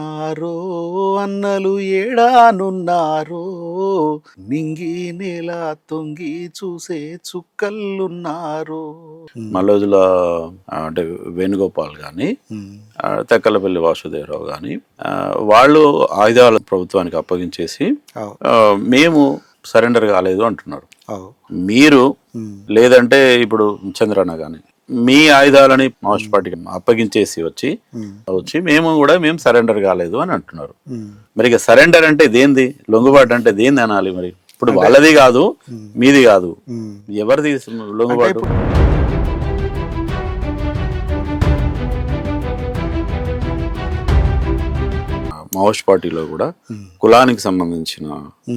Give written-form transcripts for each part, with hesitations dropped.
ఏడానున్నారో అన్నలు ఏడానున్నారో నింగి నేల తొంగి చూసే చుక్కలున్నారో. మల్లోజుల అంటే వేణుగోపాల్ కానీ తెక్కలపల్లి వాసుదేవరావు కానీ వాళ్ళు ఆయుధాలు ప్రభుత్వానికి అప్పగించేసి మేము సరెండర్ కాలేదు అంటున్నారు. మీరు లేదంటే ఇప్పుడు చంద్రన్న కానీ మీ ఆయుధాలని మావోయిస్ట్ పార్టీకి అప్పగించేసి వచ్చి మేము సరెండర్ కాలేదు అని అంటున్నారు. మరి ఇక సరెండర్ అంటే దేంది, లొంగుబాటు అంటే దేంది అనాలి? మరి ఇప్పుడు వాళ్ళది కాదు, మీది కాదు, ఎవరిది లొంగుబాటు? మావోయిస్ట్ పార్టీలో కూడా కులానికి సంబంధించిన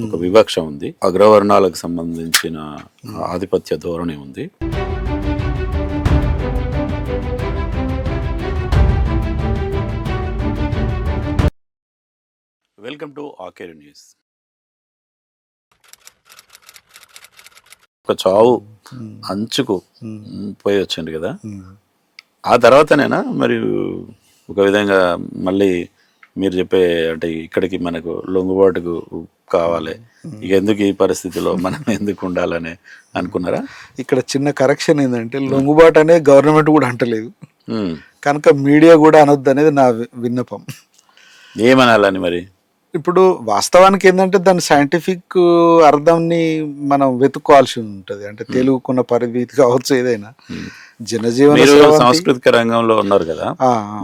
ఒక వివక్ష ఉంది, అగ్రవర్ణాలకు సంబంధించిన ఆధిపత్య ధోరణి ఉంది. Welcome to Akeri news. ఒక చావు అంచుకు పోయి వచ్చింది కదా, ఆ తర్వాతనేనా మరి ఒక విధంగా మళ్ళీ మీరు చెప్పే అంటే ఇక్కడికి మనకు లొంగుబాటుకు కావాలి, ఇక ఎందుకు ఈ పరిస్థితిలో మనం ఎందుకు ఉండాలని అనుకున్నారా? ఇక్కడ చిన్న కరెక్షన్ ఏంటంటే లొంగుబాటు అనేది గవర్నమెంట్ కూడా అంటలేదు కనుక మీడియా కూడా అనొద్దు అనేది నా విన్నపం. ఏమనాలని మరి? ఇప్పుడు వాస్తవానికి ఏంటంటే దాని సైంటిఫిక్ అర్థంని మనం వెతుక్కోవాల్సి ఉంటుంది. అంటే తెలుగుకున్న పరిమితి కావచ్చు, ఏదైనా జనజీవన సాంస్కృతిక రంగంలో ఉన్నారు కదా,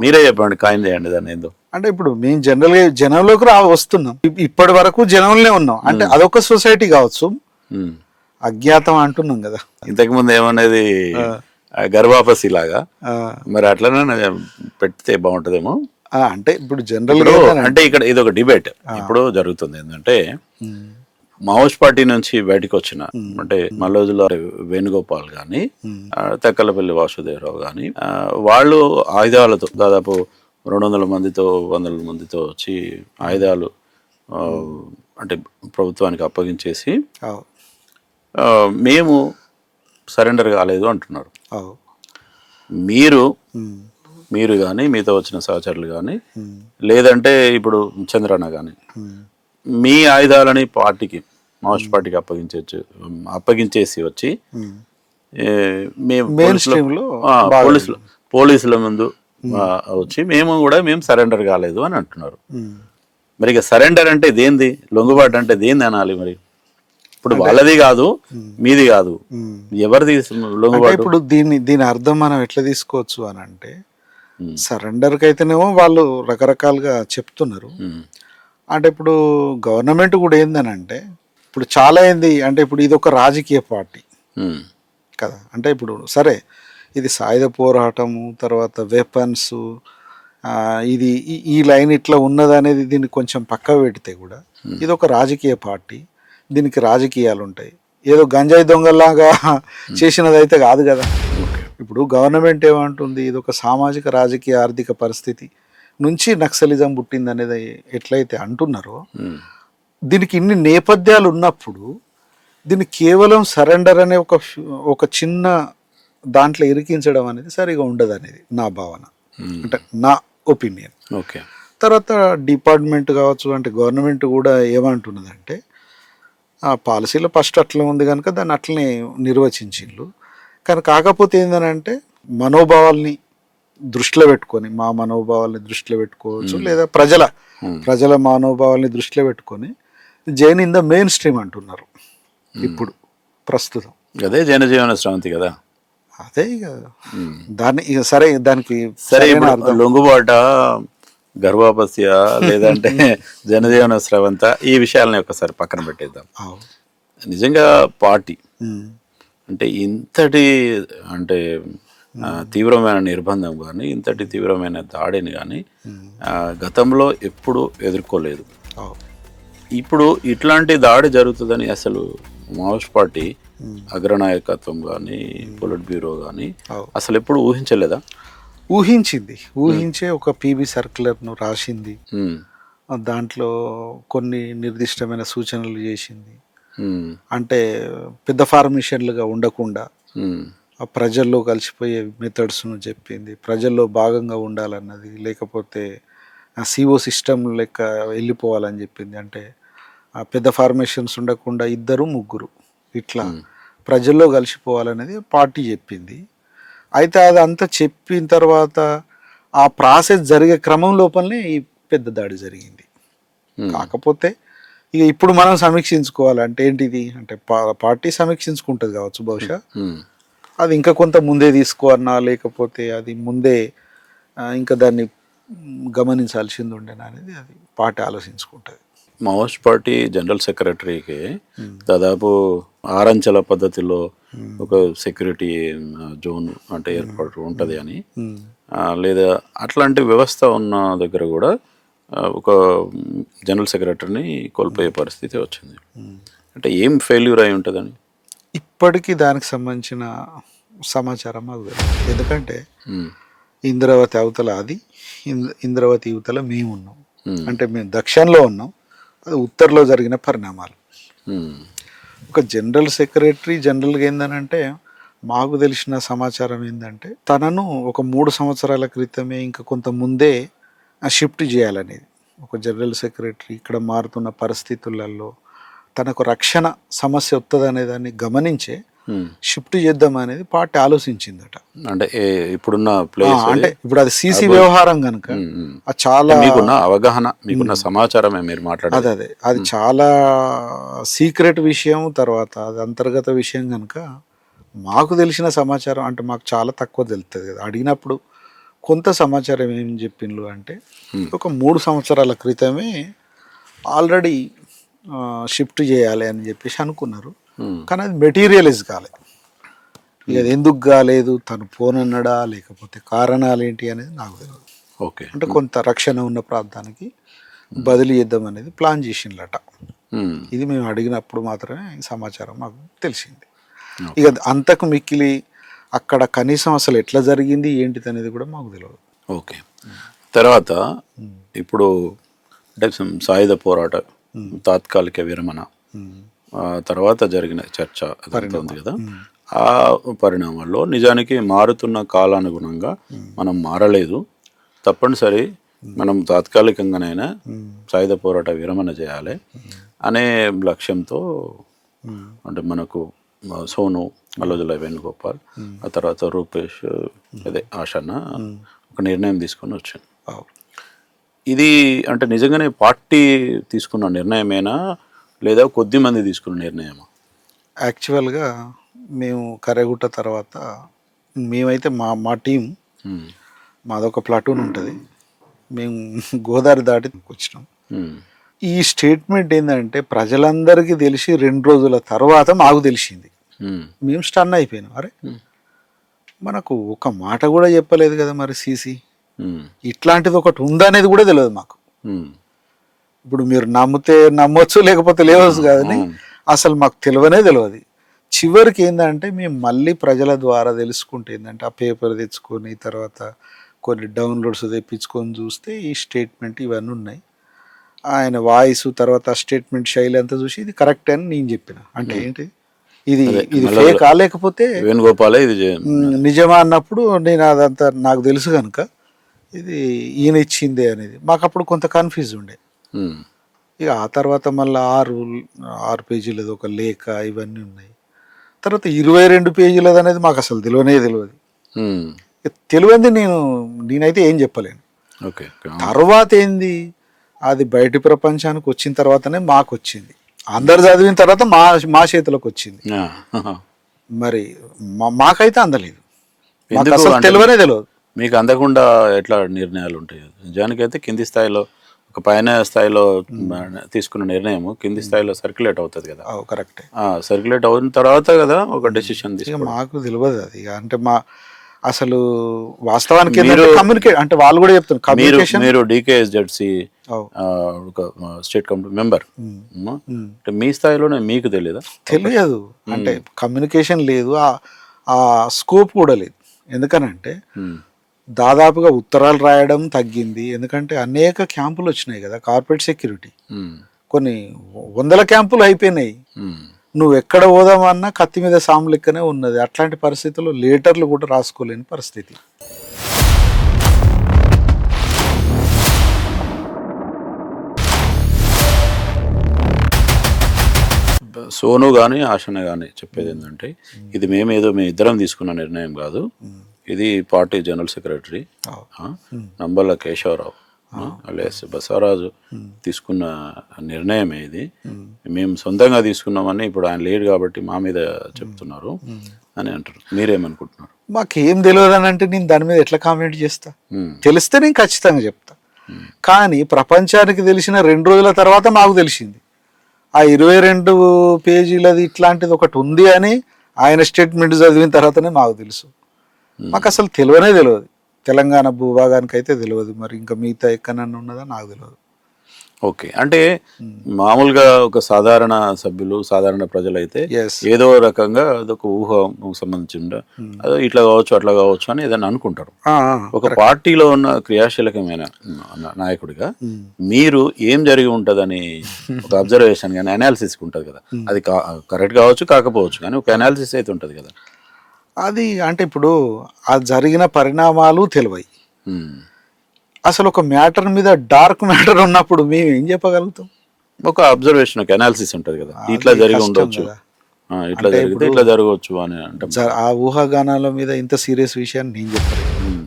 మీరే చెప్పండి, కాయిన్ చేయండి దాన్ని. ఏందో అంటే ఇప్పుడు మేము జనరల్గా జనంలోకి వస్తున్నాం, ఇప్పటి వరకు జనంలోనే ఉన్నాం. అంటే అదొక సొసైటీ కావచ్చు, అజ్ఞాతం అంటున్నాం కదా. ఇంతకు ముందు ఏమనేది గర్భాపసి లాగా, మరి అట్లనే పెడితే బాగుంటుందేమో. అంటే ఇప్పుడు జనరల్ అంటే ఇక్కడ ఇది ఒక డిబేట్ ఇప్పుడు జరుగుతుంది. ఏంటంటే మావోయిస్ట్ పార్టీ నుంచి బయటకు వచ్చిన అంటే మల్లోజుల వేణుగోపాల్ కానీ తెక్కలపల్లి వాసుదేవరావు కానీ వాళ్ళు ఆయుధాలతో దాదాపు 200 మందితో 100 మందితో వచ్చి ఆయుధాలు అంటే ప్రభుత్వానికి అప్పగించేసి మేము సరెండర్ కాలేదు అంటున్నారు. మీరు కానీ మీతో వచ్చిన సహచరులు కానీ లేదంటే ఇప్పుడు చంద్రన్న కానీ మీ ఆయుధాలని పార్టీకి మావోయిస్ట్ పార్టీకి అప్పగించేసి వచ్చి పోలీసుల ముందు వచ్చి మేము సరెండర్ కాలేదు అని అంటున్నారు. మరి ఇక సరెండర్ అంటే దేంది, లొంగుబాటు అంటే దేంది అనాలి? మరి ఇప్పుడు వాళ్ళది కాదు, మీది కాదు, ఎవరిది లొంగుబాటు? ఇప్పుడు దీని అర్థం మనం ఎట్లా తీసుకోవచ్చు అని అంటే, సరెండర్కి అయితేనేమో వాళ్ళు రకరకాలుగా చెప్తున్నారు. అంటే ఇప్పుడు గవర్నమెంట్ కూడా ఏందని అంటే, ఇప్పుడు చాలా ఏంది అంటే ఇప్పుడు ఇది ఒక రాజకీయ పార్టీ కదా. అంటే ఇప్పుడు సరే ఇది సాయుధ పోరాటము, తర్వాత వెపన్స్, ఇది ఈ లైన్ ఇట్లా ఉన్నది అనేది దీన్ని కొంచెం పక్క పెడితే కూడా ఇది ఒక రాజకీయ పార్టీ, దీనికి రాజకీయాలు ఉంటాయి. ఏదో గంజాయి దొంగలాగా చేసినది అయితే కాదు కదా. ఇప్పుడు గవర్నమెంట్ ఏమంటుంది, ఇది ఒక సామాజిక రాజకీయ ఆర్థిక పరిస్థితి నుంచి నక్సలిజం పుట్టింది అనేది ఎట్లయితే అంటున్నారో, దీనికి ఇన్ని నేపథ్యాలు ఉన్నప్పుడు దీన్ని కేవలం సరెండర్ అనే ఒక చిన్న దాంట్లో ఇరికించడం అనేది సరిగా ఉండదు అనేది నా భావన, అంటే నా ఒపీనియన్. ఓకే. తర్వాత డిపార్ట్మెంట్ కావచ్చు, అంటే గవర్నమెంట్ కూడా ఏమంటున్నదంటే ఆ పాలసీలో ఫస్ట్ అట్లా ఉంది కనుక దాన్ని అట్లనే నిర్వచించిండ్రు. కానీ కాకపోతే ఏంటంటే మనోభావాల్ని దృష్టిలో పెట్టుకొని, మా మనోభావాల్ని దృష్టిలో పెట్టుకోవచ్చు, లేదా ప్రజల మనోభావాల్ని దృష్టిలో పెట్టుకొని Jain in the main stream అంటున్నారు ఇప్పుడు ప్రస్తుతం. అదే జనజీవన స్రవంతి కదా, అదే ఇక దాన్ని ఇక సరే దానికి లొంగుబాట, గర్భాపస్య లేదంటే జనజీవన స్రవంత, ఈ విషయాలని ఒకసారి పక్కన పెట్టేద్దాం. నిజంగా పార్టీ అంటే ఇంతటి అంటే తీవ్రమైన నిర్బంధం కానీ, ఇంతటి తీవ్రమైన దాడిని కానీ గతంలో ఎప్పుడు ఎదుర్కోలేదు. ఇప్పుడు ఇట్లాంటి దాడి జరుగుతుందని అసలు మావోయిస్ట్ పార్టీ అగ్రనాయకత్వం కానీ, పొలిట్ బ్యూరో కానీ అసలు ఎప్పుడు ఊహించలేదా? ఊహించే ఒక పీబీ సర్క్యులర్ను రాసింది, దాంట్లో కొన్ని నిర్దిష్టమైన సూచనలు చేసింది. అంటే పెద్ద ఫార్మేషన్లుగా ఉండకుండా ప్రజల్లో కలిసిపోయే మెథడ్స్ను చెప్పింది, ప్రజల్లో భాగంగా ఉండాలన్నది, లేకపోతే సిఓ సిస్టమ్ లెక్క వెళ్ళిపోవాలని చెప్పింది. అంటే ఆ పెద్ద ఫార్మేషన్స్ ఉండకుండా 2, 3 ఇట్లా ప్రజల్లో కలిసిపోవాలనేది పార్టీ చెప్పింది. అయితే అదంతా చెప్పిన తర్వాత ఆ ప్రాసెస్ జరిగే క్రమం లోపలనే ఈ పెద్ద దాడి జరిగింది. కాకపోతే ఇక ఇప్పుడు మనం సమీక్షించుకోవాలంటే ఏంటిది అంటే పార్టీ సమీక్షించుకుంటుంది కావచ్చు బహుశా, అది ఇంకా కొంత ముందే తీసుకోవన్నా లేకపోతే అది ముందే ఇంకా దాన్ని గమనించాల్సింది ఉండేనా అనేది అది పార్టీ ఆలోచించుకుంటుంది. మావోయిస్ట్ పార్టీ జనరల్ సెక్రటరీకి దాదాపు 6 అంచెల పద్ధతిలో ఒక సెక్యూరిటీ జోన్ అంటే ఏర్పాటు ఉంటుంది అని, లేదా అట్లాంటి వ్యవస్థ ఉన్న దగ్గర కూడా ఒక జనరల్ సెక్రటరీని కోల్పోయే పరిస్థితి వచ్చింది. అంటే ఏం ఫెయిల్యూర్ అయి ఉంటుందని ఇప్పటికీ దానికి సంబంధించిన సమాచారం మాకు తెలియదు. ఎందుకంటే ఇంద్రావతి అవతల అది, ఇంద్రావతి యువతల మేము ఉన్నాం. అంటే మేము దక్షిణలో ఉన్నాం, అది ఉత్తర్లో జరిగిన పరిణామాలు. ఒక జనరల్ సెక్రటరీ జనరల్గా ఏందనంటే మాకు తెలిసిన సమాచారం ఏంటంటే తనను ఒక 3 సంవత్సరాల క్రితమే ఇంకా కొంత ముందే షిఫ్ట్ చేయాలనేది. ఒక జనరల్ సెక్రటరీ ఇక్కడ మారుతున్న పరిస్థితులలో తనకు రక్షణ సమస్య వస్తుంది అనే దాన్ని గమనించే షిఫ్ట్ చేద్దాం అనేది పార్టీ ఆలోచించిందట. అంటే ఇప్పుడున్న ప్లేస్ అంటే ఇప్పుడు అది సీసీ వ్యవహారం కనుక అది చాలా మీకున్న అవగాహన మీకున్న సమాచారమే మీరు మాట్లాడారు. అదే అది చాలా సీక్రెట్ విషయం, తర్వాత అది అంతర్గత విషయం కనుక మాకు తెలిసిన సమాచారం అంటే మాకు చాలా తక్కువ తెలుస్తుంది కదా. అడిగినప్పుడు కొంత సమాచారం ఏం చెప్పిండ్రు అంటే ఒక 3 సంవత్సరాల క్రితమే ఆల్రెడీ షిఫ్ట్ చేయాలి అని చెప్పేసి అనుకున్నారు. కానీ అది మెటీరియలైజ్ కాలేదు. ఇక అది ఎందుకు కాలేదు, తను పోనన్నాడా లేకపోతే కారణాలు ఏంటి అనేది నాకు తెలియదు. ఓకే, అంటే కొంత రక్షణ ఉన్న ప్రాంతానికి బదిలీ చేద్దాం అనేది ప్లాన్ చేసిండ్లట. ఇది మేము అడిగినప్పుడు మాత్రమే ఈ సమాచారం మాకు తెలిసింది. ఇక అంతకు మిక్కిలి అక్కడ కనీసం అసలు ఎట్లా జరిగింది ఏంటిది అనేది కూడా మాకు తెలియదు. ఓకే, తర్వాత ఇప్పుడు అంటే సాయుధ పోరాట తాత్కాలిక విరమణ తర్వాత జరిగిన చర్చ అదంతా ఉంది కదా, ఆ పరిణామాల్లో నిజానికి మారుతున్న కాలానుగుణంగా మనం మారలేదు, తప్పనిసరి మనం తాత్కాలికంగానైనా సాయుధ పోరాట విరమణ చేయాలి అనే లక్ష్యంతో అంటే మనకు సోను, మల్లోజుల వేణుగోపాల్, ఆ తర్వాత రూపేష్, అదే ఆశన్న ఒక నిర్ణయం తీసుకొని వచ్చాను. ఇది అంటే నిజంగానే పార్టీ తీసుకున్న నిర్ణయమేనా లేదా కొద్ది మంది తీసుకున్న నిర్ణయమా? యాక్చువల్గా మేము కర్రగుట్ట తర్వాత మేమైతే మా టీం మాదొక ప్లాటూన్ ఉంటుంది, మేము గోదావరి దాటి వచ్చినాం. ఈ స్టేట్మెంట్ ఏంటంటే ప్రజలందరికీ తెలిసి 2 రోజుల తర్వాత మాకు తెలిసింది. మేము స్టన్ అయిపోయినాం. అరే మనకు ఒక మాట కూడా చెప్పలేదు కదా మరి సీసీ, ఇట్లాంటిది ఒకటి ఉందనేది కూడా తెలియదు మాకు. ఇప్పుడు మీరు నమ్మితే నమ్మొచ్చు లేకపోతే లేవచ్చు కానీ అసలు మాకు తెలియదు. చివరికి ఏంటంటే మేము మళ్ళీ ప్రజల ద్వారా తెలుసుకుంటే ఏంటంటే ఆ పేపర్ తెచ్చుకొని తర్వాత కొన్ని డౌన్లోడ్స్ తెప్పించుకొని చూస్తే ఈ స్టేట్మెంట్ ఇవన్నీ ఉన్నాయి. ఆయన వాయిస్ తర్వాత స్టేట్మెంట్ శైలి అంతా చూసి ఇది కరెక్ట్ అని నేను చెప్పిన. అంటే ఏంటి ఇది ఫేక్ లేకపోతే వేణుగోపాలే ఇది నిజమా అన్నప్పుడు నేను అదంతా నాకు తెలుసు కనుక ఇది ఈయన ఇచ్చిందే అనేది మాకు అప్పుడు కొంత కన్ఫ్యూజ్ ఉండే. ఇక ఆ తర్వాత మళ్ళీ 6 పేజీలది ఒక లేఖ ఇవన్నీ ఉన్నాయి. తర్వాత 22 పేజీలది అనేది మాకు అసలు తెలియదు. తెలియంది నేనైతే ఏం చెప్పలేను. తర్వాత ఏంది అది బయట ప్రపంచానికి వచ్చిన తర్వాతనే మాకు వచ్చింది, అందరు చదివిన తర్వాత మా చేతిలోకి వచ్చింది. మరి మాకైతే అందలేదు, మాకు అసలు తెలియదు. మీకు అందకుండా ఎట్లా నిర్ణయాలు ఉంటాయి? నిజానికైతే కింది స్థాయిలో ఒక పైన స్థాయిలో తీసుకున్న నిర్ణయం కింది స్థాయిలో సర్క్యులేట్ అవుతుంది కదా. కరెక్ట్, సర్క్యులేట్ అయిన తర్వాత కదా ఒక డెసిషన్ తీసుకు. మాకు తెలియదు అది. అంటే అసలు వాస్తవానికి కమ్యూనికేట్ అంటే వాళ్ళు కూడా చెప్తున్నారు కమ్యూనికేషన్. మీరు DKSZC ఒక స్టేట్ కమిటీ మెంబర్, మీ స్థాయిలోనే మీకు తెలియదు. అంటే కమ్యూనికేషన్ లేదు, ఆ స్కోప్ కూడా లేదు. ఎందుకనంటే దాదాపుగా ఉత్తరాలు రాయడం తగ్గింది. ఎందుకంటే అనేక క్యాంపులు వచ్చినాయి కదా, కార్పొరేట్ సెక్యూరిటీ కొన్ని 100 క్యాంపులు అయిపోయినాయి. నువ్వు ఎక్కడ పోదామన్నా కత్తి మీద సాము లెక్కనే ఉన్నది. అట్లాంటి పరిస్థితుల్లో లేటర్లు కూడా రాసుకోలేని పరిస్థితి. సోను కానీ ఆశన కానీ చెప్పేది ఏంటంటే ఇది మేము ఇద్దరం తీసుకున్న నిర్ణయం కాదు, ఇది party general secretary Nambala Keshavarao alias Basavaraju తీసుకున్న నిర్ణయమే ఇది, మేము సొంతంగా తీసుకున్నామని ఇప్పుడు ఆయన లేడు కాబట్టి మా మీద చెప్తున్నారు అని అంటారు. మీరేమనుకుంటున్నారు? మాకేం తెలియదు అని అంటే నేను దాని మీద ఎట్లా కామెంట్ చేస్తా? తెలిస్తే నేను ఖచ్చితంగా చెప్తా. కానీ ప్రపంచానికి తెలిసిన 2 రోజుల తర్వాత మాకు తెలిసింది ఆ 22 పేజీలది ఇట్లాంటిది ఒకటి ఉంది అని ఆయన స్టేట్మెంట్ చదివిన తర్వాతనే మాకు తెలుసు. మాకు అసలు తెలియదు. తెలంగాణ భూభాగానికి అయితే తెలియదు, మరి ఇంకా మిగతా ఎక్కడన్నా ఉన్నదా నాకు తెలియదు. ఓకే, అంటే మామూలుగా ఒక సాధారణ సభ్యులు సాధారణ ప్రజలైతే ఏదో రకంగా అదొక ఊహకు సంబంధించిన అదో ఇట్లా కావచ్చు అట్లా కావచ్చు అని ఏదైనా అనుకుంటారు. ఒక పార్టీలో ఉన్న క్రియాశీలకమైన నాయకుడిగా మీరు ఏం జరిగి ఉంటుందని ఒక అబ్జర్వేషన్ కానీ అనాలిసిస్ ఉంటుంది కదా, అది కరెక్ట్ కావచ్చు కాకపోవచ్చు కానీ ఒక అనాలిసిస్ అయితే ఉంటుంది కదా. అది అంటే ఇప్పుడు ఆ జరిగిన పరిణామాలు తెలివాయి. అసలు ఒక మ్యాటర్ మీద డార్క్ మ్యాటర్ ఉన్నప్పుడు మేము ఏం చెప్పగలుగుతాం? ఒక అబ్జర్వేషన్ ఒక అనాలిసిస్ ఉంటుంది కదా, ఇట్లా జరిగి ఉండొచ్చు, ఇట్లా జరిగితే ఇట్లా జరగవచ్చు అని అంటే ఆ ఊహాగానాల మీద ఇంత సీరియస్ విషయాన్ని నేను చెప్పలేదు,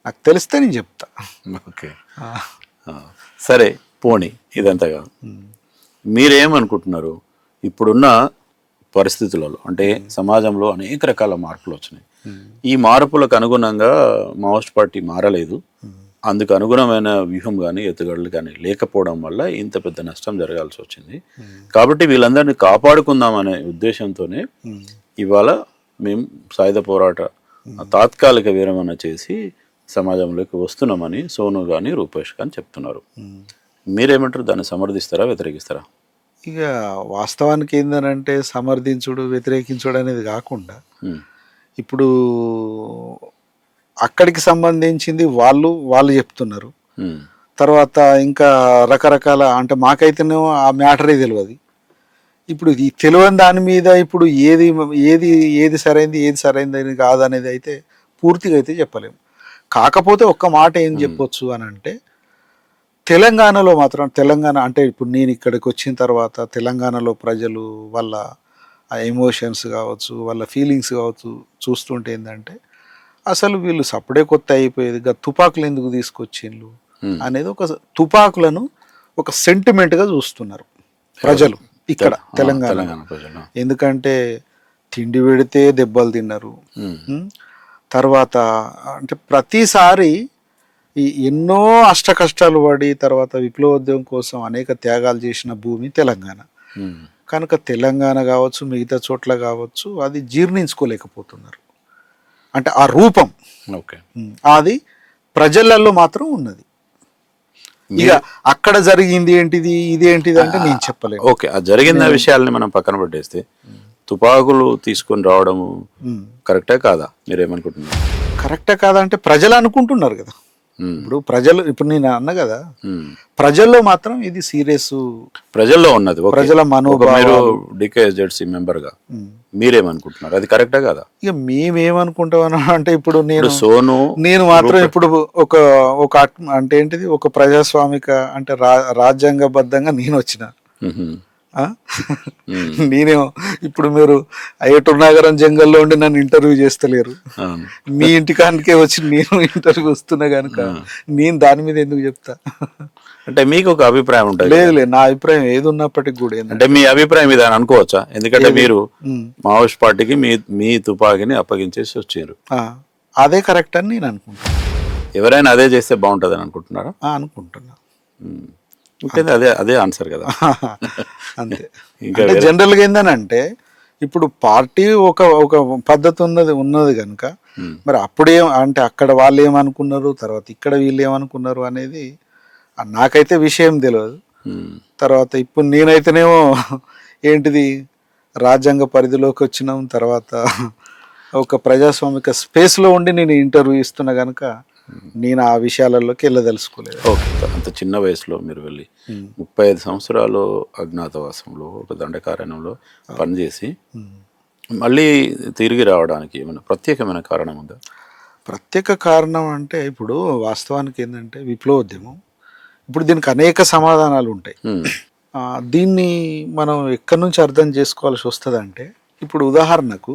నాకు తెలిస్తే నేను చెప్తా. ఓకే సరే పోనీ ఇదంతా కాదు, మీరేమనుకుంటున్నారు ఇప్పుడున్న పరిస్థితులలో? అంటే సమాజంలో అనేక రకాల మార్పులు వచ్చినాయి, ఈ మార్పులకు అనుగుణంగా మావోయిస్ట్ పార్టీ మారలేదు, అందుకు అనుగుణమైన వ్యూహం కానీ ఎత్తుగడలు కానీ లేకపోవడం వల్ల ఇంత పెద్ద నష్టం జరగాల్సి వచ్చింది. కాబట్టి వీళ్ళందరినీ కాపాడుకుందామనే ఉద్దేశంతోనే ఇవాళ మేము సాయుధ పోరాట తాత్కాలిక విరమణ చేసి సమాజంలోకి వస్తున్నామని సోను కానీ రూపేష్ కానీ చెప్తున్నారు. మీరేమంటారు? దాన్ని సమర్థిస్తారా వ్యతిరేకిస్తారా? ఇక వాస్తవానికి ఏందనంటే సమర్థించుడు వ్యతిరేకించుడు అనేది కాకుండా ఇప్పుడు అక్కడికి సంబంధించింది వాళ్ళు చెప్తున్నారు. తర్వాత ఇంకా రకరకాల అంటే మాకైతేనేమో ఆ మ్యాటరే తెలియదు. ఇప్పుడు ఈ తెలియని దాని మీద ఇప్పుడు ఏది సరైంది అని కాదనేది అయితే పూర్తిగా అయితే చెప్పలేము. కాకపోతే ఒక్క మాట ఏం చెప్పొచ్చు అని అంటే తెలంగాణలో మాత్రం తెలంగాణ అంటే ఇప్పుడు నేను ఇక్కడికి వచ్చిన తర్వాత తెలంగాణలో ప్రజలు వాళ్ళ ఎమోషన్స్ కావచ్చు వాళ్ళ ఫీలింగ్స్ కావచ్చు చూస్తుంటే ఏంటంటే అసలు వీళ్ళు సప్పుడే కొత్త అయిపోయేది తుపాకులు ఎందుకు తీసుకొచ్చిండ్రు అనేది ఒక తుపాకులను ఒక సెంటిమెంట్గా చూస్తున్నారు ప్రజలు ఇక్కడ తెలంగాణ. ఎందుకంటే తిండి పెడితే దెబ్బలు తిన్నారు. తర్వాత అంటే ప్రతిసారి ఎన్నో అష్టకష్టాలు పడి తర్వాత విప్లవోద్యమం కోసం అనేక త్యాగాలు చేసిన భూమి తెలంగాణ కనుక తెలంగాణ కావచ్చు మిగతా చోట్ల కావచ్చు అది జీర్ణించుకోలేకపోతున్నారు. అంటే ఆ రూపం అది ప్రజలలో మాత్రం ఉన్నది. ఇక అక్కడ జరిగింది ఏంటిది ఇదేంటిది అంటే నేను చెప్పలేను. ఓకే, ఆ జరిగిన విషయాలని మనం పక్కన పెట్టేస్తే తుపాకులు తీసుకొని రావడము కరెక్టే కాదా? మీరేమనుకుంటున్నారు? కరెక్టే కాదా అంటే ప్రజలు అనుకుంటున్నారు కదా. ఇప్పుడు నేను అన్న కదా ప్రజల్లో మాత్రం ఇది సీరియస్ ప్రజల్లో ఉన్నది, ప్రజల మనోభావాలు. డికేజెడ్సీ మెంబర్ గా మీరేమనుకుంటున్నారు? అది కరెక్టా కదా? ఇక మేమేమనుకుంటాం అంటే ఇప్పుడు సోను నేను మాత్రం ఇప్పుడు ఒక అంటే ఏంటిది ఒక ప్రజాస్వామిక అంటే రాజ్యాంగబద్ధంగా నేను వచ్చిన నేనేమో ఇప్పుడు మీరు అయ్యటూరు నగరం జంగల్లో ఉండి నన్ను ఇంటర్వ్యూ చేస్తలేరు, మీ ఇంటికానికే వచ్చి నేను ఇంటర్వ్యూ వస్తున్నా కనుక నేను దాని మీద ఎందుకు చెప్తా? అంటే మీకు ఒక అభిప్రాయం ఉంటుంది? లేదు, నా అభిప్రాయం ఏది ఉన్నప్పటికీ కూడా అంటే మీ అభిప్రాయం ఇది అని అనుకోవచ్చా? ఎందుకంటే మీరు మావోయిస్ట్ పార్టీకి మీ తుపాకీని అప్పగించేసి వచ్చారు, అదే కరెక్ట్ అని నేను అనుకుంటున్నాను. ఎవరైనా అదే చేస్తే బాగుంటుంది అని అనుకుంటున్నారా? అనుకుంటున్నా. అదే ఆన్సర్ కదా. అంతే. ఇంకా జనరల్గా ఏందనంటే ఇప్పుడు పార్టీ ఒక పద్ధతి ఉన్నది కనుక మరి అప్పుడే అంటే అక్కడ వాళ్ళు ఏమనుకున్నారు తర్వాత ఇక్కడ వీళ్ళు ఏమనుకున్నారు అనేది నాకైతే విషయం తెలియదు. తర్వాత ఇప్పుడు నేనైతేనేమో ఏంటిది రాజ్యాంగ పరిధిలోకి వచ్చినాం, తర్వాత ఒక ప్రజాస్వామిక స్పేస్లో ఉండి నేను ఇంటర్వ్యూ ఇస్తున్నా కనుక నేను ఆ విషయాలలోకి వెళ్ళదలుచుకోలేదు. ఓకే, అంత చిన్న వయసులో మీరు వెళ్ళి 35 సంవత్సరాలు అజ్ఞాతవాసంలో ఒక దండకారణ్యంలో పనిచేసి మళ్ళీ తిరిగి రావడానికి ఏమైనా ప్రత్యేకమైన కారణం ఉందా? ప్రత్యేక కారణం అంటే ఇప్పుడు వాస్తవానికి ఏంటంటే విప్లవోద్యమం ఇప్పుడు దీనికి అనేక సమాధానాలు ఉంటాయి. దీన్ని మనం ఎక్కడి నుంచి అర్థం చేసుకోవాల్సి వస్తుందంటే, ఇప్పుడు ఉదాహరణకు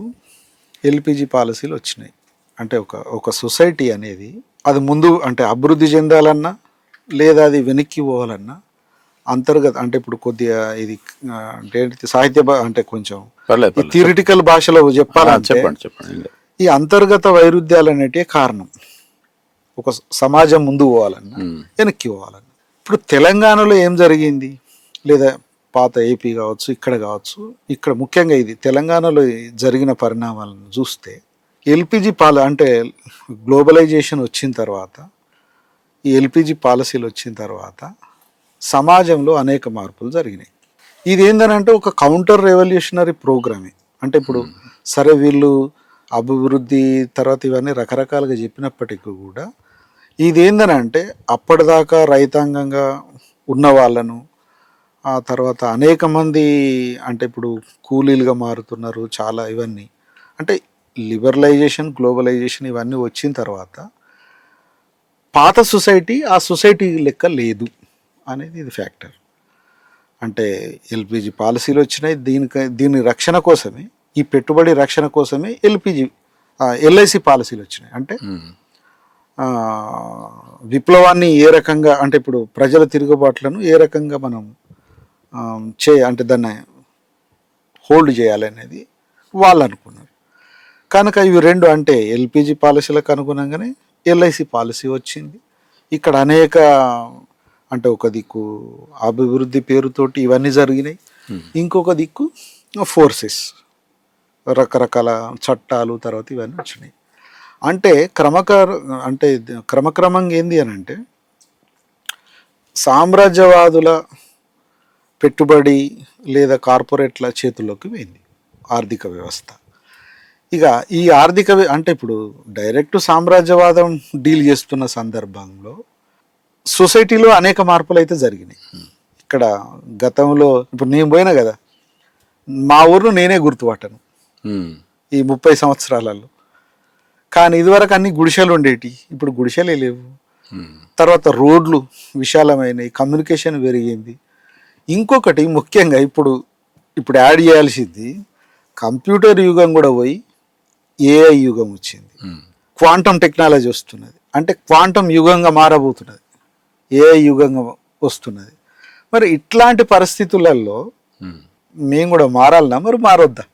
ఎల్పిజి పాలసీలు వచ్చినాయి అంటే ఒక సొసైటీ అనేది అది ముందు అంటే అభివృద్ధి చెందాలన్నా లేదా అది వెనక్కి పోవాలన్నా అంతర్గత అంటే ఇప్పుడు కొద్దిగా ఇది అంటే సాహిత్య అంటే కొంచెం థియరిటికల్ భాషలో చెప్పాలంటే చెప్పండి. ఈ అంతర్గత వైరుధ్యాలు అనేటివి కారణం. ఒక సమాజం ముందు పోవాలన్నా వెనక్కి పోవాలన్నా. ఇప్పుడు తెలంగాణలో ఏం జరిగింది, లేదా పాత ఏపీ కావచ్చు, ఇక్కడ కావచ్చు, ఇక్కడ ముఖ్యంగా ఇది తెలంగాణలో జరిగిన పరిణామాలను చూస్తే ఎల్పిజి అంటే గ్లోబలైజేషన్ వచ్చిన తర్వాత, ఈ ఎల్పిజి పాలసీలు వచ్చిన తర్వాత సమాజంలో అనేక మార్పులు జరిగినాయి. ఇది ఏంటంటే ఒక కౌంటర్ రెవల్యూషనరీ ప్రోగ్రామే. అంటే ఇప్పుడు సరే వీళ్ళు అభివృద్ధి తర్వాత ఇవన్నీ రకరకాలుగా చెప్పినప్పటికీ కూడా ఇది ఏంటంటే అప్పటిదాకా రైతాంగంగా ఉన్న వాళ్ళను ఆ తర్వాత అనేక మంది అంటే ఇప్పుడు కూలీలుగా మారుతున్నారు చాలా. ఇవన్నీ అంటే లిబరలైజేషన్, గ్లోబలైజేషన్ ఇవన్నీ వచ్చిన తర్వాత పాత సొసైటీ ఆ సొసైటీ లెక్క లేదు అనేది ఇది ఫ్యాక్టర్. అంటే ఎల్పిజి పాలసీలు వచ్చినాయి, దీని రక్షణ కోసమే, ఈ పెట్టుబడి రక్షణ కోసమే ఎల్ఐసి పాలసీలు వచ్చినాయి. అంటే విప్లవాన్ని ఏ రకంగా అంటే ఇప్పుడు ప్రజల తిరుగుబాట్లను ఏ రకంగా మనం అంటే దాన్ని హోల్డ్ చేయాలనేది వాళ్ళు అనుకున్నారు. కనుక ఇవి రెండు అంటే ఎల్పిజి పాలసీలకు అనుగుణంగానే ఎల్ఐసి పాలసీ వచ్చింది. ఇక్కడ అనేక అంటే ఒక దిక్కు అభివృద్ధి పేరుతోటి ఇవన్నీ జరిగినాయి, ఇంకొక దిక్కు ఫోర్సెస్ రకరకాల చట్టాలు తర్వాత ఇవన్నీ వచ్చినాయి. అంటే క్రమక్రమంగా ఏంది అని అంటే సామ్రాజ్యవాదుల పెట్టుబడి లేదా కార్పొరేట్ల చేతుల్లోకి పోయింది ఆర్థిక వ్యవస్థ. ఇక ఈ అంటే ఇప్పుడు డైరెక్ట్ సామ్రాజ్యవాదం డీల్ చేస్తున్న సందర్భంలో సొసైటీలో అనేక మార్పులు అయితే జరిగినాయి. ఇక్కడ గతంలో ఇప్పుడు నేను పోయినా కదా, మా ఊరును నేనే గుర్తుపట్టను ఈ 30 సంవత్సరాలలో. కానీ ఇదివరకు అన్ని గుడిసెలు ఉండేటి, ఇప్పుడు గుడిసెలే లేవు. తర్వాత రోడ్లు విశాలమైనవి, కమ్యూనికేషన్ పెరిగింది. ఇంకొకటి ముఖ్యంగా ఇప్పుడు యాడ్ చేయాల్సింది కంప్యూటర్ యుగం కూడా పోయి ఏఐ యుగం వచ్చింది, క్వాంటమ్ టెక్నాలజీ వస్తున్నది. అంటే క్వాంటమ్ యుగంగా మారబోతున్నది, ఏఐ యుగంగా వస్తున్నది. మరి ఇట్లాంటి పరిస్థితులలో మేము కూడా మారాలన్నా మరి మారొద్దా?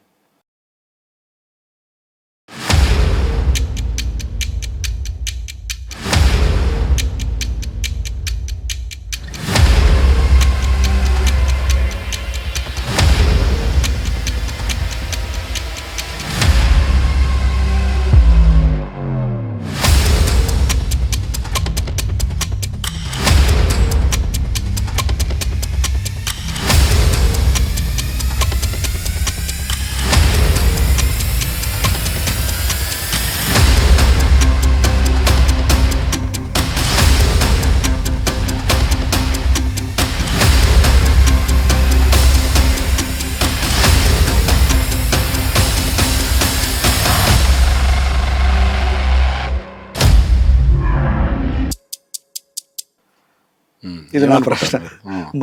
ఇది నా ప్రశ్న.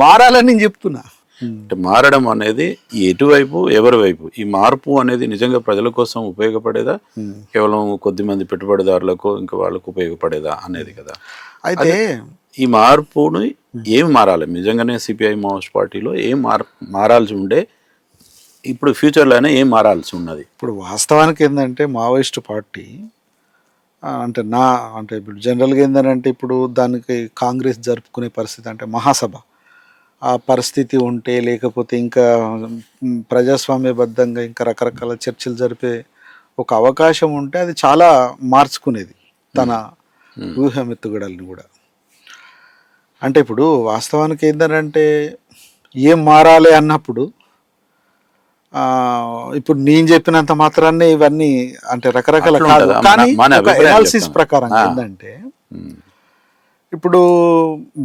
మారాలని నేను చెప్తున్నా. అంటే మారడం అనేది ఎటువైపు ఎవరి వైపు? ఈ మార్పు అనేది నిజంగా ప్రజల కోసం ఉపయోగపడేదా, కేవలం కొద్ది మంది పెట్టుబడిదారులకు ఇంకా వాళ్ళకు ఉపయోగపడేదా అనేది కదా. అయితే ఈ మార్పుని ఏం మారాలి నిజంగానే? సిపిఐ మావోయిస్ట్ పార్టీలో ఏం మారాల్సి ఉండే, ఇప్పుడు ఫ్యూచర్లోనే ఏం మారాల్సి ఉన్నది? ఇప్పుడు వాస్తవానికి ఏంటంటే మావోయిస్ట్ పార్టీ అంటే ఇప్పుడు జనరల్గా ఏంటంటే ఇప్పుడు దానికి కాంగ్రెస్ జరుపుకునే పరిస్థితి అంటే మహాసభ ఆ పరిస్థితి ఉంటే, లేకపోతే ఇంకా ప్రజాస్వామ్యబద్ధంగా ఇంకా రకరకాల చర్చలు జరిపే ఒక అవకాశం ఉంటే అది చాలా మార్చుకునేది తన వ్యూహమెత్తుగడల్ని కూడా. అంటే ఇప్పుడు వాస్తవానికి ఏంటంటే ఏం మారాలి అన్నప్పుడు ఇప్పుడు నేను చెప్పినంత మాత్రాన్ని ఇవన్నీ అంటే రకరకాల కాదు. కానీ ఎనాలిసిస్ ప్రకారం ఏంటంటే ఇప్పుడు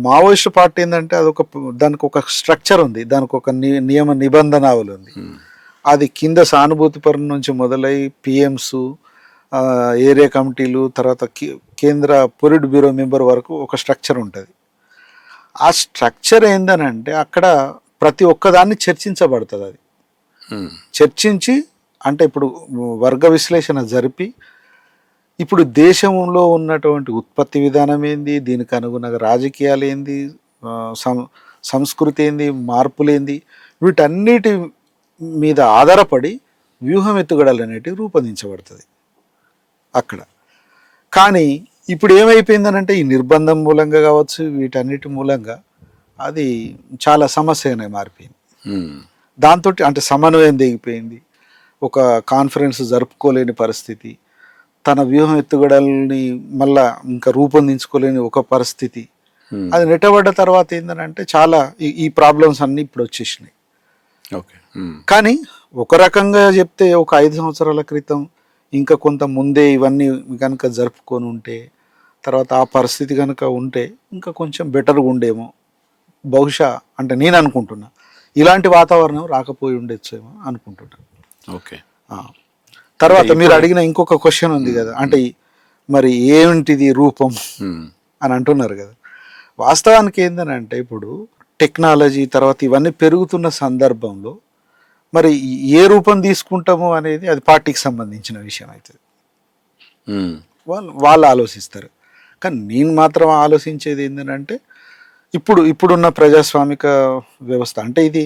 మావోయిస్ట్ పార్టీ ఏంటంటే దానికి ఒక స్ట్రక్చర్ ఉంది, దానికి ఒక నియమ నిబంధనావళి ఉంది. అది కింద సానుభూతి పరం నుంచి మొదలై పిఎంస్, ఏరియా కమిటీలు, తర్వాత కేంద్ర పొలిట్ బ్యూరో మెంబర్ వరకు ఒక స్ట్రక్చర్ ఉంటుంది. ఆ స్ట్రక్చర్ ఏందనంటే అక్కడ ప్రతి ఒక్కదాన్ని చర్చించబడుతుంది. అది చర్చించి అంటే ఇప్పుడు వర్గ విశ్లేషణ జరిపి ఇప్పుడు దేశంలో ఉన్నటువంటి ఉత్పత్తి విధానం ఏంది, దీనికి అనుగుణంగా రాజకీయాలు ఏంది, సంస్కృతి ఏంది, మార్పులేంది, వీటన్నిటి మీద ఆధారపడి వ్యూహం ఎత్తుగడలు అనేటివి రూపొందించబడుతుంది అక్కడ. కానీ ఇప్పుడు ఏమైపోయిందనంటే ఈ నిర్బంధం మూలంగా కావచ్చు, వీటన్నిటి మూలంగా అది చాలా సమస్యగానే మారిపోయింది. దాంతో అంటే సమన్వయం దిగిపోయింది, ఒక కాన్ఫరెన్స్ జరుపుకోలేని పరిస్థితి, తన వ్యూహం ఎత్తుగడల్ని మళ్ళా ఇంకా రూపొందించుకోలేని ఒక పరిస్థితి. అది నెట్టబడ్డ తర్వాత ఏంటంటే చాలా ఈ ప్రాబ్లమ్స్ అన్నీ ఇప్పుడు వచ్చేసినాయి. కానీ ఒక రకంగా చెప్తే ఒక 5 సంవత్సరాల క్రితం ఇంకా కొంత ముందే ఇవన్నీ కనుక జరుపుకొని ఉంటే, తర్వాత ఆ పరిస్థితి కనుక ఉంటే ఇంకా కొంచెం బెటర్గా ఉండేమో బహుశా, అంటే నేను అనుకుంటున్నా. ఇలాంటి వాతావరణం రాకపోయి ఉండొచ్చేమో అనుకుంటున్నా. ఓకే. తర్వాత మీరు అడిగిన ఇంకొక క్వశ్చన్ ఉంది కదా, అంటే మరి ఏమిటిది రూపం అని అంటున్నారు కదా. వాస్తవానికి ఏంటంటే ఇప్పుడు టెక్నాలజీ తర్వాత ఇవన్నీ పెరుగుతున్న సందర్భంలో మరి ఏ రూపం తీసుకుంటాము అనేది అది పార్టీకి సంబంధించిన విషయం అవుతుంది. వాళ్ళు ఆలోచిస్తారు. కానీ నేను మాత్రం ఆలోచించేది ఏంటంటే ఇప్పుడున్న ప్రజాస్వామిక వ్యవస్థ అంటే ఇది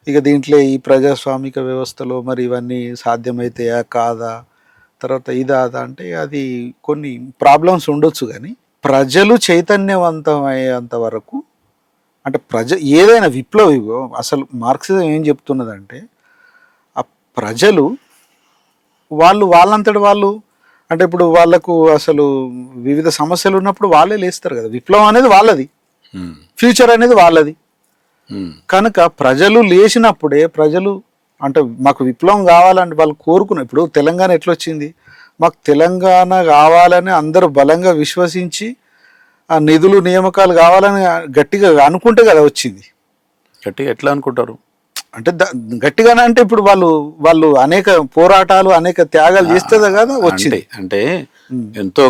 ఇక దీంట్లో ఈ ప్రజాస్వామిక వ్యవస్థలో మరి ఇవన్నీ సాధ్యమైతాయా కాదా, తర్వాత ఇదాదా అంటే అది కొన్ని ప్రాబ్లమ్స్ ఉండొచ్చు. కానీ ప్రజలు చైతన్యవంతమయ్యేంత వరకు అంటే ఏదైనా విప్లవం, అసలు మార్క్సిజం ఏం చెప్తున్నదంటే ఆ ప్రజలు వాళ్ళంతటి వాళ్ళు అంటే ఇప్పుడు వాళ్ళకు అసలు వివిధ సమస్యలు ఉన్నప్పుడు వాళ్ళే లేస్తారు కదా. విప్లవం అనేది వాళ్ళది, ఫ్యూచర్ అనేది వాళ్ళది. కనుక ప్రజలు లేచినప్పుడే ప్రజలు అంటే మాకు విప్లవం కావాలని వాళ్ళు కోరుకున్నారు. ఇప్పుడు తెలంగాణ ఎట్లొచ్చింది, మాకు తెలంగాణ కావాలని అందరూ బలంగా విశ్వసించి ఆ నిధులు నియామకాలు కావాలని గట్టిగా అనుకుంటే కదా వచ్చింది. గట్టిగా ఎట్లా అనుకుంటారు అంటే గట్టిగానే అంటే ఇప్పుడు వాళ్ళు అనేక పోరాటాలు అనేక త్యాగాలు చేస్తే కదా వచ్చింది. అంటే ఎంతో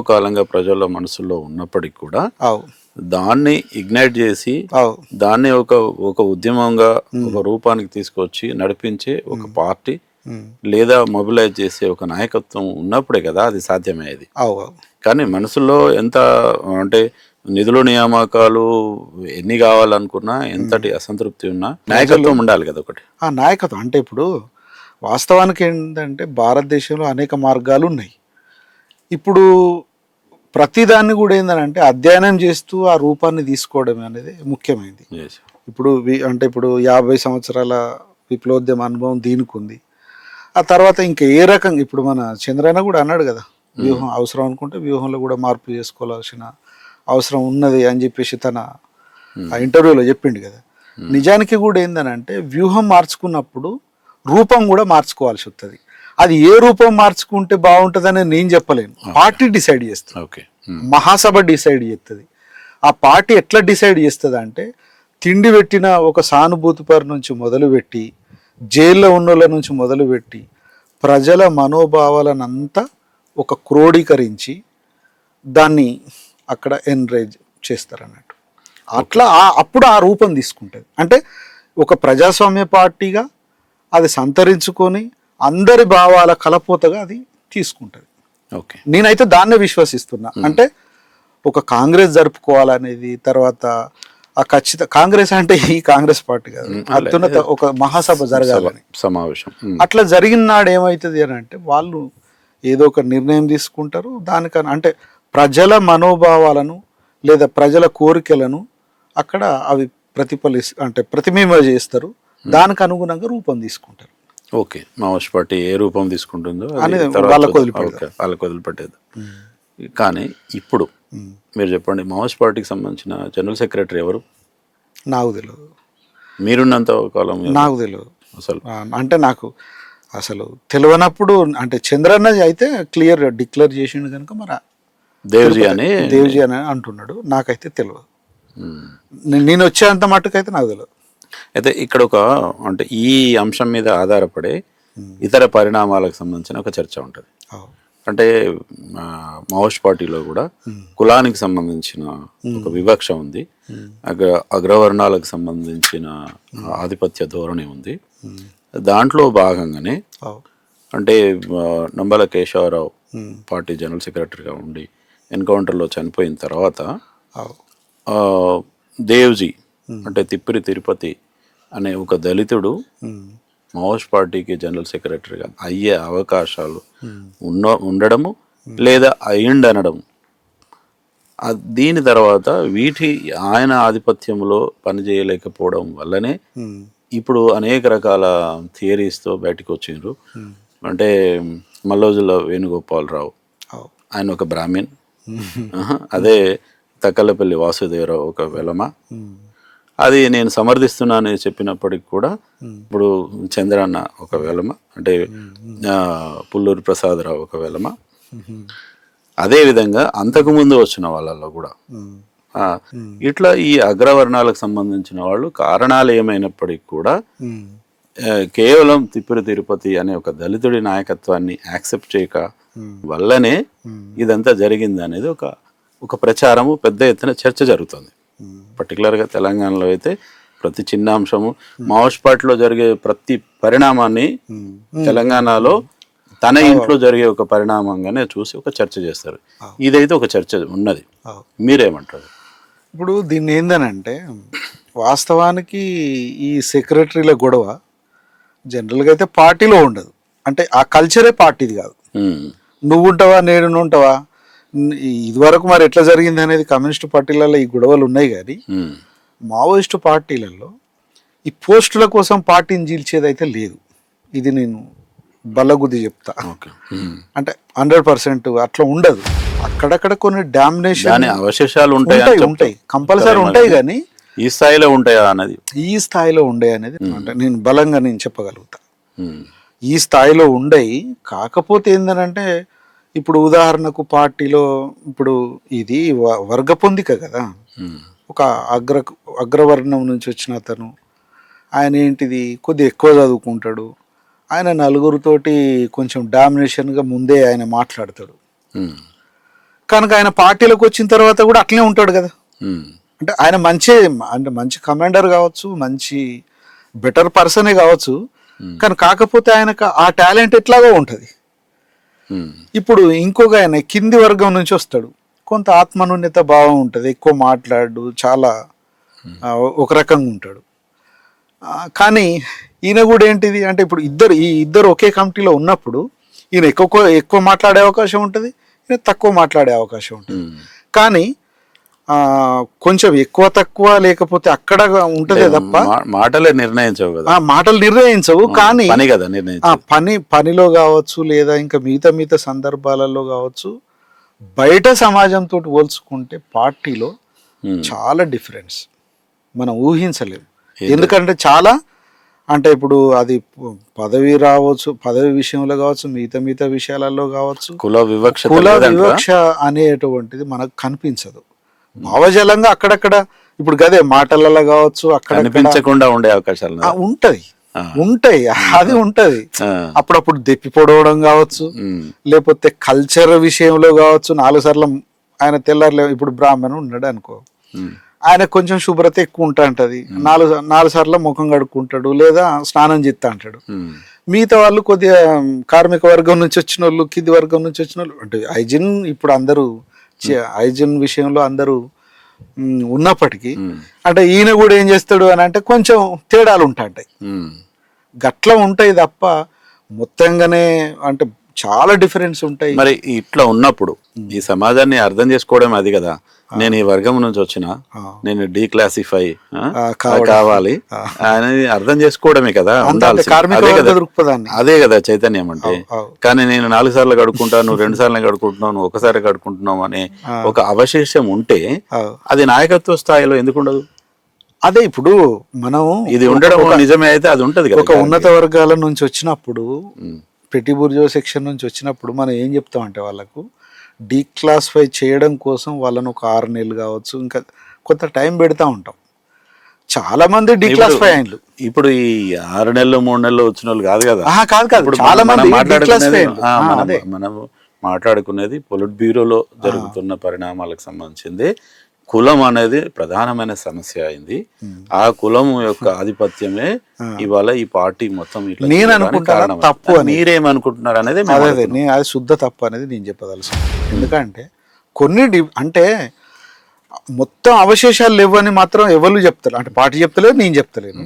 కాలంగా ప్రజల మనసులో ఉన్నప్పటికీ కూడా దాన్ని ఇగ్నైట్ చేసి దాన్ని ఒక ఉద్యమంగా ఒక రూపానికి తీసుకొచ్చి నడిపించే ఒక పార్టీ లేదా మొబిలైజ్ చేసే ఒక నాయకత్వం ఉన్నప్పుడే కదా అది సాధ్యమయ్యేది. కానీ మనసులో ఎంత అంటే నిధులు నియామకాలు ఎన్ని కావాలనుకున్నా ఎంతటి అసంతృప్తి ఉన్నా నాయకత్వం ఉండాలి కదా ఒకటి. ఆ నాయకత్వం అంటే ఇప్పుడు వాస్తవానికి ఏంటంటే భారతదేశంలో అనేక మార్గాలు ఉన్నాయి. ఇప్పుడు ప్రతిదాన్ని కూడా ఏంటంటే అధ్యయనం చేస్తూ ఆ రూపాన్ని తీసుకోవడం అనేది ముఖ్యమైనది. ఇప్పుడు 50 సంవత్సరాల విప్లవోద్యమ అనుభవం దీనికి ఉంది. ఆ తర్వాత ఇంకా ఏ రకంగా ఇప్పుడు మన చంద్రన్న కూడా అన్నాడు కదా, వ్యూహం అవసరం అనుకుంటే వ్యూహంలో కూడా మార్పు చేసుకోవాల్సిన అవసరం ఉన్నది అని చెప్పేసి తన ఆ ఇంటర్వ్యూలో చెప్పిండు కదా. నిజానికి కూడా ఏంటంటే వ్యూహం మార్చుకున్నప్పుడు రూపం కూడా మార్చుకోవాల్సి వస్తుంది. అది ఏ రూపం మార్చుకుంటే బాగుంటుందని నేను చెప్పలేను, పార్టీ డిసైడ్ చేస్తుంది, మహాసభ డిసైడ్ చేస్తుంది. ఆ పార్టీ ఎట్లా డిసైడ్ చేస్తుంది అంటే తిండి పెట్టిన ఒక సానుభూతి పరి నుంచి మొదలుపెట్టి జైల్లో ఉన్నోళ్ళ నుంచి మొదలుపెట్టి ప్రజల మనోభావాలనంతా ఒక క్రోడీకరించి దాన్ని అక్కడ ఎన్కరేజ్ చేస్తారన్నట్టు. అట్లా అప్పుడు ఆ రూపం తీసుకుంటుంది. అంటే ఒక ప్రజాస్వామ్య పార్టీగా అది సంతరించుకొని అందరి భావాల కలపోతగా అది తీసుకుంటుంది. ఓకే, నేనైతే దాన్నే విశ్వసిస్తున్నా. అంటే ఒక కాంగ్రెస్ జరుపుకోవాలనేది, తర్వాత ఆ కాంగ్రెస్ అంటే ఈ కాంగ్రెస్ పార్టీ కాదు, అత్యున్నత ఒక మహాసభ జరగాలని సమావేశం. అట్లా జరిగిన నాడు ఏమవుతుంది అని అంటే వాళ్ళు ఏదో ఒక నిర్ణయం తీసుకుంటారు. దానికన్నా అంటే ప్రజల మనోభావాలను లేదా ప్రజల కోరికలను అక్కడ అవి ప్రతిబింబ చేస్తారు. దానికి అనుగుణంగా రూపం తీసుకుంటారు. ఓకే, మావోయిస్ట్ పార్టీ ఏ రూపం తీసుకుంటుందో వాళ్ళకు వదిలిపెట్టేది. కానీ ఇప్పుడు మీరు చెప్పండి, మావోయిస్ట్ పార్టీకి సంబంధించిన జనరల్ సెక్రటరీ ఎవరు? నాకు తెలియదు. మీరున్నంత కాలం నాకు తెలియదు అసలు. అంటే నాకు అసలు తెలియనప్పుడు అంటే చంద్రన్న అయితే క్లియర్ డిక్లేర్ చేసిండు కనుక మరి దేవ్జీ అని అంటున్నాడు. నాకైతే తెలియదు. నేను వచ్చేంత మట్టుకైతే నాకు తెలియదు. అయితే ఇక్కడ అంటే ఈ అంశం మీద ఆధారపడే ఇతర పరిణామాలకు సంబంధించిన ఒక చర్చ ఉంటుంది. అంటే మావోయిస్ట్ పార్టీలో కూడా కులానికి సంబంధించిన ఒక వివక్ష ఉంది, అగ్రవర్ణాలకు సంబంధించిన ఆధిపత్య ధోరణి ఉంది. దాంట్లో భాగంగానే అంటే నంబల కేశవరావు పార్టీ జనరల్ సెక్రటరీగా ఉండి ఎన్కౌంటర్లో చనిపోయిన తర్వాత దేవ్జీ అంటే తిప్పిరి తిరుపతి అనే ఒక దళితుడు మావోయిస్ట్ పార్టీకి జనరల్ సెక్రటరీగా అయ్యే అవకాశాలు ఉండడము లేదా అయ్యిండనడం, దీని తర్వాత ఆయన ఆధిపత్యంలో పనిచేయలేకపోవడం వల్లనే ఇప్పుడు అనేక రకాల థియరీస్తో బయటకు వచ్చిండ్రు. అంటే మల్లోజుల వేణుగోపాలరావు ఆయన ఒక బ్రాహ్మణ్, అదే తక్కలపల్లి వాసుదేవరావు ఒక వెలమ. అది నేను సమర్థిస్తున్నానని చెప్పినప్పటికి కూడా ఇప్పుడు చంద్రన్న ఒక వెలమ, అంటే పుల్లూరి ప్రసాదరావు ఒక వెలమ. అదేవిధంగా అంతకుముందు వచ్చిన వాళ్ళల్లో కూడా ఇట్లా ఈ అగ్రవర్ణాలకు సంబంధించిన వాళ్ళు కారణాలు ఏమైనప్పటికీ కూడా కేవలం తిప్పిరి తిరుపతి అనే ఒక దళితుడి నాయకత్వాన్ని యాక్సెప్ట్ చేయక వల్లనే ఇదంతా జరిగింది అనేది ఒక ప్రచారము, పెద్ద ఎత్తున చర్చ జరుగుతుంది. పర్టికులర్గా తెలంగాణలో అయితే ప్రతి చిన్న అంశము, మావోయిస్ట్ పార్టీలో జరిగే ప్రతి పరిణామాన్ని తెలంగాణలో తన ఇంట్లో జరిగే ఒక పరిణామంగానే చూసి ఒక చర్చ చేస్తారు. ఇదైతే ఒక చర్చ ఉన్నది. మీరేమంటారు? ఇప్పుడు దీన్ని ఏందనంటే వాస్తవానికి ఈ సెక్రటరీల గొడవ జనరల్గా అయితే పార్టీలో ఉండదు. అంటే ఆ కల్చరే పార్టీది కాదు. నువ్వు ఉంటావా నేను ఉంటావా, ఇదివరకు మరి ఎట్లా జరిగింది అనేది కమ్యూనిస్ట్ పార్టీలలో ఈ గొడవలు ఉన్నాయి. కానీ మావోయిస్టు పార్టీలలో ఈ పోస్టుల కోసం పార్టీని చీల్చేది అయితే లేదు. ఇది నేను బల్లగుద్ది చెప్తా. అంటే 100% అట్లా ఉండదు. అక్కడక్కడ కొన్ని డామినేషన్ అవశేషాలు ఉంటాయి, కంపల్సరీ ఉంటాయి. కానీ ఈ స్థాయిలో ఉంటాయా అన్నది, ఈ స్థాయిలో ఉండే అనేది అంటే నేను బలంగా నేను చెప్పగలుగుతా. ఈ స్థాయిలో ఉండయి. కాకపోతే ఏందనంటే ఇప్పుడు ఉదాహరణకు పార్టీలో ఇప్పుడు ఇది వర్గ పొందిక కదా. ఒక అగ్రవర్ణం నుంచి వచ్చిన అతను, ఆయన ఏంటిది కొద్దిగా ఎక్కువ చదువుకుంటాడు, ఆయన నలుగురితోటి కొంచెం డామినేషన్గా ముందే ఆయన మాట్లాడతాడు. కనుక ఆయన పార్టీలోకి వచ్చిన తర్వాత కూడా అట్లనే ఉంటాడు కదా. అంటే ఆయన మంచి కమాండర్ కావచ్చు, మంచి బెటర్ పర్సనే కావచ్చు, కానీ కాకపోతే ఆయనకు ఆ టాలెంట్ ఎట్లాగో ఉంటుంది. ఇప్పుడు ఇంకొక ఆయన కింది వర్గం నుంచి వస్తాడు, కొంత ఆత్మనున్యత భావం ఉంటుంది, ఎక్కువ మాట్లాడు, చాలా ఒక రకంగా ఉంటాడు. కానీ ఈయన కూడా ఏంటిది అంటే ఇప్పుడు ఇద్దరు ఒకే కమిటీలో ఉన్నప్పుడు ఈయన ఎక్కువ మాట్లాడే అవకాశం ఉంటుంది, ఈయన తక్కువ మాట్లాడే అవకాశం ఉంటుంది. కానీ కొంచెం ఎక్కువ తక్కువ లేకపోతే అక్కడ ఉంటదే తప్ప మాటలు నిర్ణయించవు. కానీ పనిలో కావచ్చు లేదా ఇంకా మిగతా సందర్భాలలో కావచ్చు, బయట సమాజంతో పోల్చుకుంటే పార్టీలో చాలా డిఫరెన్స్ మనం ఊహించలేము. ఎందుకంటే చాలా అంటే ఇప్పుడు అది పదవి రావచ్చు, పదవి విషయంలో కావచ్చు, మిగతా విషయాలలో కావచ్చు, కుల వివక్ష అనేటువంటిది మనకు కనిపించదు. భావజాలంగా అక్కడక్కడ ఇప్పుడు గదే మాటలలో కావచ్చు, అక్కడ కనిపించకుండా ఉండే అవకాశాలు ఉంటాయి. అది ఉంటది. అప్పుడప్పుడు దెప్పి పొడవడం కావచ్చు, లేకపోతే కల్చర్ విషయంలో కావచ్చు. 4 సార్లు ఆయన తెల్లారులే, ఇప్పుడు బ్రాహ్మణు ఉన్నాడు అనుకో, ఆయన కొంచెం శుభ్రత ఎక్కువ ఉంటది, 4 సార్లు ముఖం కడుక్కుంటాడు లేదా స్నానం చేస్తా అంటాడు. మిగతా వాళ్ళు కొద్దిగా కార్మిక వర్గం నుంచి వచ్చిన వాళ్ళు, కింది వర్గం నుంచి వచ్చిన వాళ్ళు, అంటే హైజిన్ ఇప్పుడు అందరూ హైజిన్ విషయంలో అందరూ ఉన్నప్పటికీ అంటే ఈయన కూడా ఏం చేస్తాడు అని అంటే కొంచెం తేడాలు ఉంటాయి, గట్ల ఉంటాయి తప్ప మొత్తంగానే అంటే చాలా డిఫరెన్స్ ఉంటాయి. మరి ఇట్లా ఉన్నప్పుడు ఈ సమాజాన్ని అర్థం చేసుకోవడం అది కదా. నేను ఈ వర్గం నుంచి వచ్చిన, నేను డీక్లాసిఫై కావాలి అనేది అర్థం చేసుకోవడమే కదా ఉండాలి. అదే కదా చైతన్యం అంటే. కానీ నేను 4 సార్లు కడుక్కుంటాను, నువ్వు 2 సార్లు కడుక్కుంటున్నావు, నువ్వు ఒకసారి కడుక్కుంటున్నావు అనే ఒక అవశేషం ఉంటే అది నాయకత్వ స్థాయిలో ఎందుకు ఉండదు? అదే ఇప్పుడు మనం ఇది ఉండడం నిజమే అయితే అది ఉంటది కదా. ఒక ఉన్నత వర్గాల నుంచి వచ్చినప్పుడు, పెట్టి బుర్జో సెక్షన్ నుంచి వచ్చినప్పుడు మనం ఏం చెప్తామంటే వాళ్ళకు డీక్లాసిఫై చేయడం కోసం వాళ్ళను ఒక 6 నెలలు కావచ్చు, ఇంకా కొంత టైం పెడతా ఉంటాం. చాలా మంది డీక్లాసిఫై అయ్యారు. ఇప్పుడు ఈ 6 నెలలు 3 నెలలు వచ్చిన వాళ్ళు కాదు కదా. కాదు చాలా మంది మనం మాట్లాడుకునేది పొలిట్ బ్యూరోలో జరుగుతున్న పరిణామాలకు సంబంధించింది. కులం అనేది ప్రధానమైన సమస్య అయింది. ఆ కులం యొక్క ఆధిపత్యమే ఇవాళ ఈ పార్టీ మొత్తం ఇట్లా నేను అనుకుంటాను తప్పు అని. మీరేమనుకుంటున్నారు అనేది అది శుద్ధ తప్పు అనేది నేను చెప్పదలుసు. ఎందుకంటే కొన్ని అంటే మొత్తం అవశేషాలు లేవని మాత్రం ఎవరు చెప్తారు, అంటే పార్టీ చెప్తలేదు, నేను చెప్తలేను.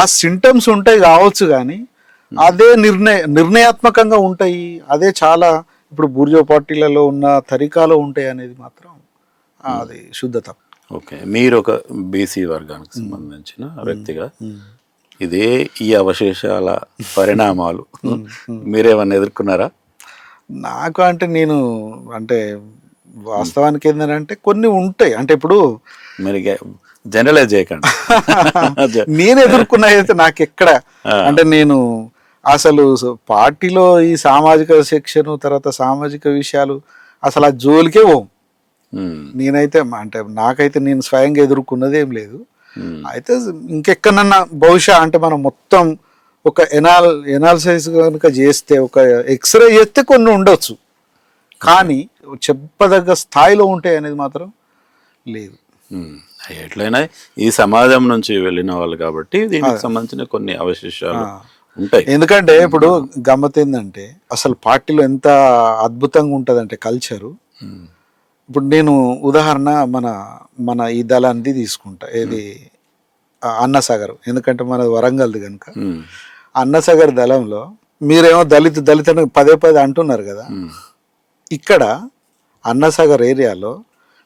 ఆ సింటమ్స్ ఉంటాయి కావచ్చు, కానీ అదే నిర్ణయాత్మకంగా ఉంటాయి. అదే చాలా ఇప్పుడు బూర్జో పార్టీలలో ఉన్న తరికాలో ఉంటాయి అనేది మాత్రం అది శుద్ధ తప్పు. ఓకే, మీరు ఒక బీసీ వర్గానికి సంబంధించిన వ్యక్తిగా ఇదే ఈ అవశేషాల పరిణామాలు మీరేమన్నా ఎదుర్కొన్నారా? నాకు అంటే నేను అంటే వాస్తవానికి ఏంటంటే కొన్ని ఉంటాయి. అంటే ఇప్పుడు మీరు జనరలైజ్ చేయకండి. నేను ఎదుర్కొన్న అయితే నాకు ఎక్కడ అంటే నేను అసలు పార్టీలో ఈ సామాజిక సెక్షన్ తర్వాత సామాజిక విషయాలు అసలు ఆ జోలికే పోం. నేనైతే అంటే నాకైతే నేను స్వయంగా ఎదుర్కొన్నది ఏం లేదు. అయితే ఇంకెక్కడన్నా బహుశా అంటే మనం మొత్తం ఒక ఎనాలిసిస్ కనుక చేస్తే, ఒక ఎక్స్రే చేస్తే కొన్ని ఉండొచ్చు, కానీ చెప్పదగ్గ స్థాయిలో ఉంటాయి అనేది మాత్రం లేదు. ఎట్లయినా ఈ సమాజం నుంచి వెళ్ళిన వాళ్ళు కాబట్టి దీనికి సంబంధించిన కొన్ని అవశేషాలు ఉంటాయి. ఎందుకంటే ఇప్పుడు గమ్మత్ ఏంటంటే అసలు పార్టీలో ఎంత అద్భుతంగా ఉంటుందంటే కల్చరు. ఇప్పుడు నేను ఉదాహరణ మన ఈ దళాన్ని తీసుకుంటా, ఏది అన్నసాగర్, ఎందుకంటే మన వరంగల్ది కనుక. అన్నసాగర్ దళంలో మీరేమో దళిత పదే అంటున్నారు కదా. ఇక్కడ అన్నసాగర్ ఏరియాలో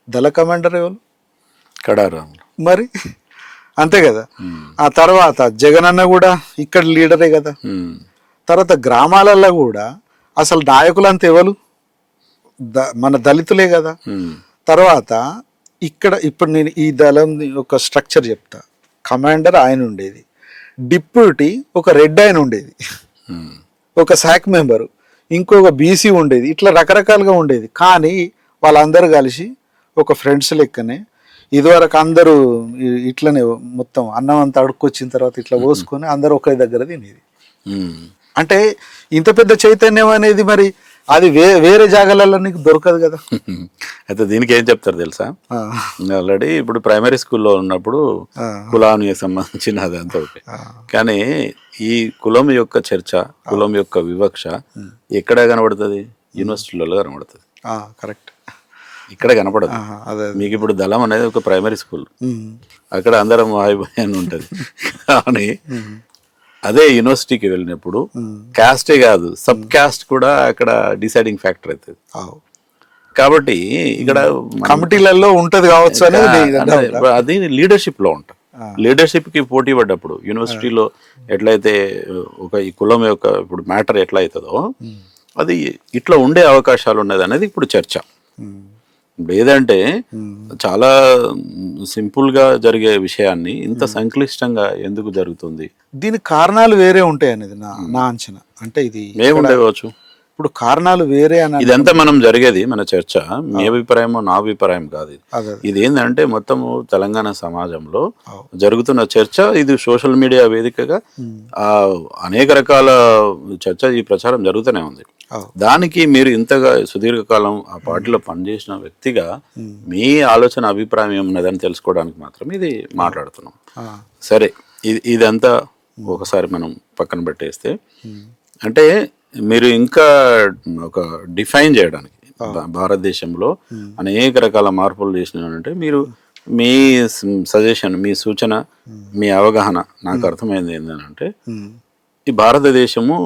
దళ కమాండర్ ఎవరు? కడారాములు. మరి అంతే కదా. ఆ తర్వాత జగన్ అన్న కూడా ఇక్కడ లీడరే కదా. తర్వాత గ్రామాలలో కూడా అసలు నాయకులంతా ఎవరు? మన దళితులే కదా. తర్వాత ఇప్పుడు నేను ఈ దళం ఒక స్ట్రక్చర్ చెప్తా. కమాండర్ ఆయన ఉండేది, డిప్యూటీ ఒక రెడ్ ఆయన ఉండేది, ఒక శాఖ మెంబరు, ఇంకొక బీసీ ఉండేది, ఇట్లా రకరకాలుగా ఉండేది. కానీ వాళ్ళందరూ కలిసి ఒక ఫ్రెండ్స్ లెక్కనే ఇదివరకు అందరూ ఇట్లనే మొత్తం అన్నం అంతా అడుక్కొచ్చిన తర్వాత ఇట్లా పోసుకొని అందరూ ఒకే దగ్గర తినేది. అంటే ఇంత పెద్ద చైతన్యం అనేది మరి అది వేరే జాగాలలో నీకు దొరకదు కదా. అయితే దీనికి ఏం చెప్తారు తెలుసా? ఆల్రెడీ ఇప్పుడు ప్రైమరీ స్కూల్లో ఉన్నప్పుడు కులానికి సంబంధించిన అదంతా ఓకే, కానీ ఈ కులం యొక్క చర్చ, కులం యొక్క వివక్ష ఎక్కడ కనబడుతుంది? యూనివర్సిటీలలో కనబడుతుంది. కరెక్ట్, ఇక్కడ కనపడదు. మీకు ఇప్పుడు దళం అనేది ఒక ప్రైమరీ స్కూల్, అక్కడ అందరం వాయిబాయి అని ఉంటుంది. కానీ అదే యూనివర్సిటీకి వెళ్ళినప్పుడు క్యాస్టే కాదు, సబ్ క్యాస్ట్ కూడా అక్కడ డిసైడింగ్ ఫ్యాక్టర్ అవుతుంది. కాబట్టి ఇక్కడ కమిటీలలో ఉంటది కావచ్చు అనేది అది లీడర్షిప్ లో ఉంటుంది. లీడర్షిప్ కి పోటీ పడ్డప్పుడు యూనివర్సిటీలో ఎట్లయితే ఒక ఈ కులం యొక్క ఇప్పుడు మ్యాటర్ ఎట్లా అవుతుందో అది ఇట్లా ఉండే అవకాశాలు ఉన్నది అనేది ఇప్పుడు చర్చ. లేదంటే చాలా సింపుల్ గా జరిగే విషయాన్ని ఇంత సంక్లిష్టంగా ఎందుకు జరుగుతుంది? దీనికి కారణాలు వేరే ఉంటాయి అనేది నా అంచనా. అంటే ఇది ఏముండవచ్చు, ఇప్పుడు కారణాలు వేరే అని ఇదంతా మనం జరిగేది మన చర్చ. మీ అభిప్రాయమో నా అభిప్రాయం కాదు. ఇది ఏంటంటే మొత్తము తెలంగాణ సమాజంలో జరుగుతున్న చర్చ. ఇది సోషల్ మీడియా వేదికగా అనేక రకాల చర్చ, ఈ ప్రచారం జరుగుతూనే ఉంది. దానికి మీరు ఇంతగా సుదీర్ఘకాలం ఆ పార్టీలో పనిచేసిన వ్యక్తిగా మీ ఆలోచన అభిప్రాయం ఏమున్నదని తెలుసుకోవడానికి మాత్రం ఇది మాట్లాడుతున్నాం. సరే, ఇదంతా ఒకసారి మనం పక్కన పెట్టేస్తే, అంటే మీరు ఇంకా ఒక డిఫైన్ చేయడానికి భారతదేశంలో అనేక రకాల మార్పులు చేసినారంటే మీరు మీ సజెషన్, మీ సూచన, మీ అవగాహన నాకు అర్థమైంది ఏంటంటే ఈ భారతదేశము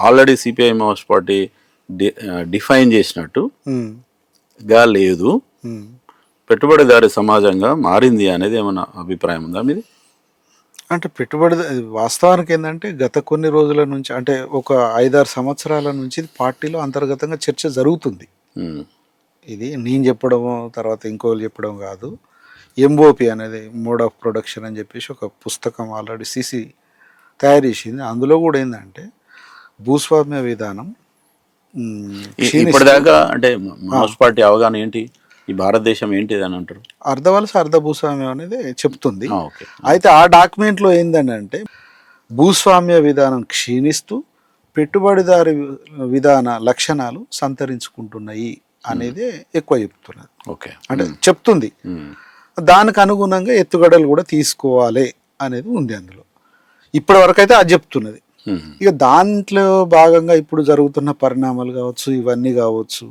already CPI Maoist party define చేసినట్టు గా లేదు, పెట్టుబడిదారి సమాజంగా మారింది అనేది ఏమైనా అభిప్రాయం ఉందా మీది? అంటే పెట్టుబడి వాస్తవానికి ఏంటంటే గత కొన్ని రోజుల నుంచి, అంటే ఒక 5-6 సంవత్సరాల నుంచి పార్టీలో అంతర్గతంగా చర్చ జరుగుతుంది. ఇది నేను చెప్పడము తర్వాత ఇంకోళ్ళు చెప్పడం కాదు. ఎంఓపి అనేది మోడ్ ఆఫ్ ప్రొడక్షన్ అని చెప్పేసి ఒక పుస్తకం ఆల్రెడీ సిసి తయారు చేసింది. అందులో కూడా ఏంటంటే భూస్వామ్య విధానం ఇప్పటిదాకా అంటే మావోయిస్ట్ పార్టీ అవగాహన ఏంటి, ఈ భారతదేశం ఏంటిది అని అంటారు? అర్ధవలస అర్ధ భూస్వామ్యం అనేది చెప్తుంది. అయితే ఆ డాక్యుమెంట్లో ఏంటంటే భూస్వామ్య విధానం క్షీణిస్తూ పెట్టుబడిదారి విధాన లక్షణాలు సంతరించుకుంటున్నాయి అనేది ఎక్కువ చెప్తున్నది. ఓకే, అంటే చెప్తుంది దానికి అనుగుణంగా ఎత్తుగడలు కూడా తీసుకోవాలి అనేది ఉంది అందులో. ఇప్పటి వరకు అయితే అది చెప్తున్నది. ఇక దాంట్లో భాగంగా ఇప్పుడు జరుగుతున్న పరిణామాలు కావచ్చు, ఇవన్నీ కావచ్చు,